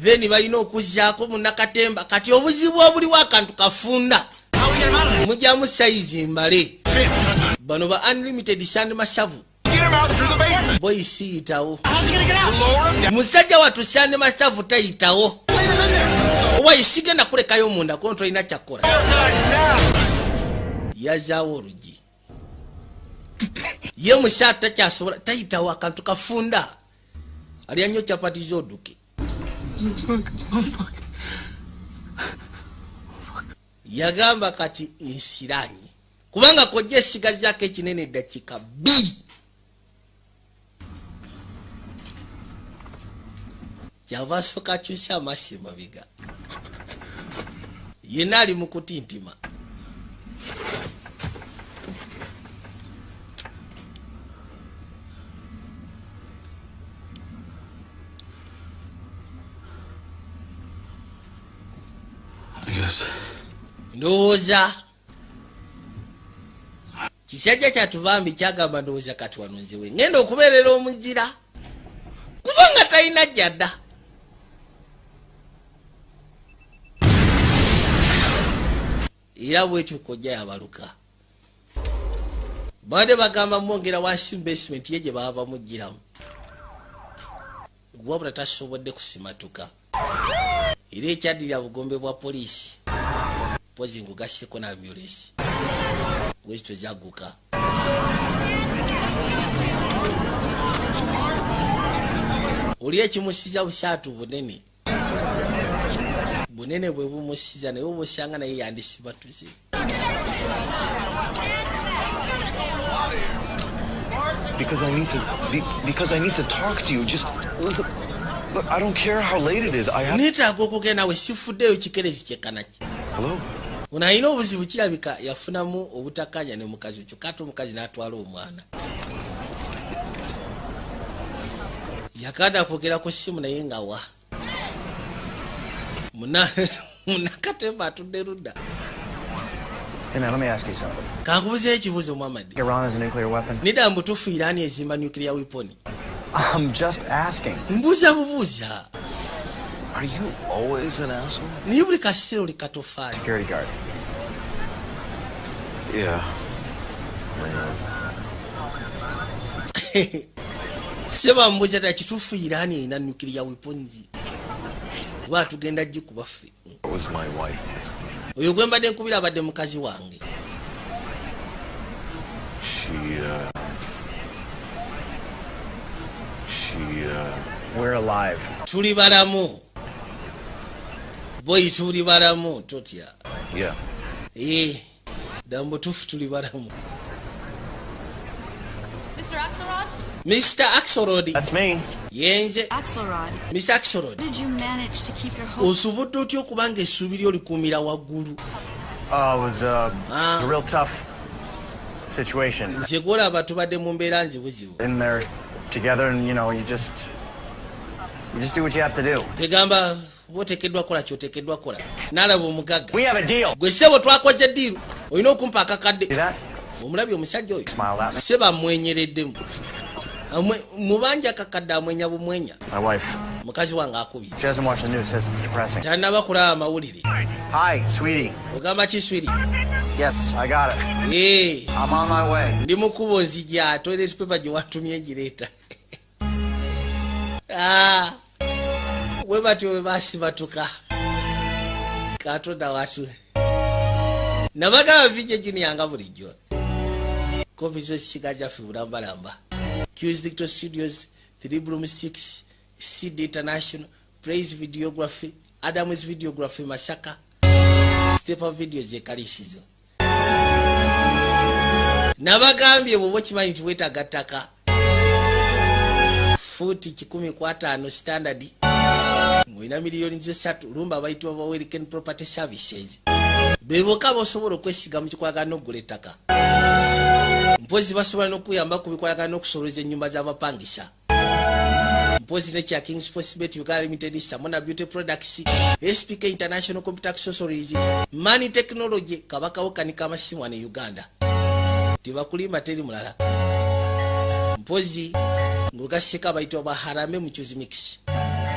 S1: Then balina okuzzaako munnakatemba. Kati obuzibu obuliwo akantu kafunda. Mujjamu sayizi mbale. Bano ba unlimited sand masavu. Boy siyitawo. Musajja watu sand masavu tayitawo. Owa isigenda kulekayo munda kontro ina chakora. Yazaawo olugi. Ye musata kyasobola tayitawo akantu kafunda. Ali anyo chapati zoduke. Yagamba kati insiranyi. Kubanga kojja esigazi yake ekinene dakika 2. Yavasoka kyusa amasi mabiga. Yena ali mu kutintima. ndowooza kisajja kyatuvambi kyagamba ndowooza kati wanonzewe ngenda okubeerera omuzira kubanga talina jjadda. Era bwetyo kojja yabaluka bade bagamba mwongera wansi basement ye gye baba bamugiramu wabula tasobodde kusimatuka. Era ekyaddira bugombe bwa poliisi pozi ngugasseko na ambulance wezito zagguka. Oli ekimusiza busaatu bunene bunene bwe bumusiza naye oba osanga naye yandisibatuze.
S9: Because I need to talk to you. Just look, I don't care how late it is. I have.
S1: Nitaaga okugenda we sifuddeyo kikerezi kyekanaki.
S9: Hello.
S1: Unayina obuzibu kirabika yafunamu obutakanya ne mukazi ekyo kati omukazi n'atwala omwana. Yakada kwogera ku ssimu naye nga wa munakatemba atudde ludda.
S13: Hey man, let me ask you something.
S1: Kankubuze ekibuzo Muhammad.
S13: Iran has a nuclear weapon?
S1: Nida mbutufu Irani ezimba nuclear weapon.
S13: I'm just asking.
S1: Mbuza bubuza.
S9: Are you always an asshole?
S1: Ni buli kasiro likatofali.
S13: Security guard.
S9: Yeah.
S1: Seba mbuza da kitufu Irani ina nuclear weapons. Watu genda jikuba free.
S9: That was my wife.
S1: Oyo gwembadde nkubira abadde mukazi wange.
S13: We're alive.
S1: Tuli balamu. Boy tuli balamu totya.
S9: Yeah.
S1: Dambo tufu tuli balamu.
S8: Mr. Axelrod?
S1: Mr. Axelrod.
S13: That's me.
S1: Yenze.
S8: Axelrod.
S1: Mr. Axelrod.
S8: Did you manage to keep your hope?
S1: Osubudde otyo kubanga essuubi lyo likumira waggulu.
S13: It was a real tough situation.
S1: Nze gwolaba tubadde mu mbeera nzibuzibu.
S13: In there together and you just do what you have to do.
S1: Tegamba wotekeddwa kola kyotekeddwa kola. Nalaba omugagga.
S13: We have a deal.
S1: Gwe ssebo twakoze deal. Olina okumpa akakadde. Omulabye omusajja oyo. Seba mwenyereddemu. Mubanja akakadde amwenya bumwenya.
S13: My wife.
S1: Mukazi wange akubye.
S13: She doesn't watch the news, says it's depressing.
S1: Tanaba kulaba amawulire.
S13: Hi, sweetie.
S1: Ogamba ki sweetie?
S13: Yes, I got it.
S1: Hey.
S13: I'm on my way.
S1: Ndi mukubo nzija toilet paper gye watumye enjireeta. We batyo we basibatuka. Katonda watu. Nabagamba vije junior nga bulijjo. Kopizo sigaja fi bulambalamba. Q's Digital Studios, 3 Broomsticks, CD International, Praise Videography, Adam's Videography Masaka, Step Up Videos ekalisizo. Nabagambye bwo kimanyi tuwetaga ttaka. Futi 15 standard. Mwina miliyoni 3 lumba bayitwa ba American Property Services. Beboka bosobola okwesiga mu kikwagano ogula ettaka. Mpozi basobola n'okuyamba ku bikwagano okusolooza ennyumba z'abapangisa. Mpozi ne kya King's Postbet Uganda Limited, Samona Beauty Products, SPK International Computer Accessories, Money Technology, Kabaka Wokanika amasimu ane Uganda. Tibakulimba teri mulala. Mpozi ngogaseka bayitwa baharame muchuzi mix.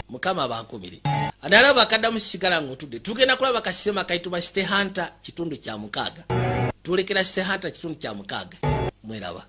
S1: Mukama bankomire. Adalaba akaddamu sigala ng'otudde. Tugenda kulaba kasema kayitibwa Stay Hunter kitundu kya 6. Tulekera Stay Hunter kitundu kya 6. Mweraba.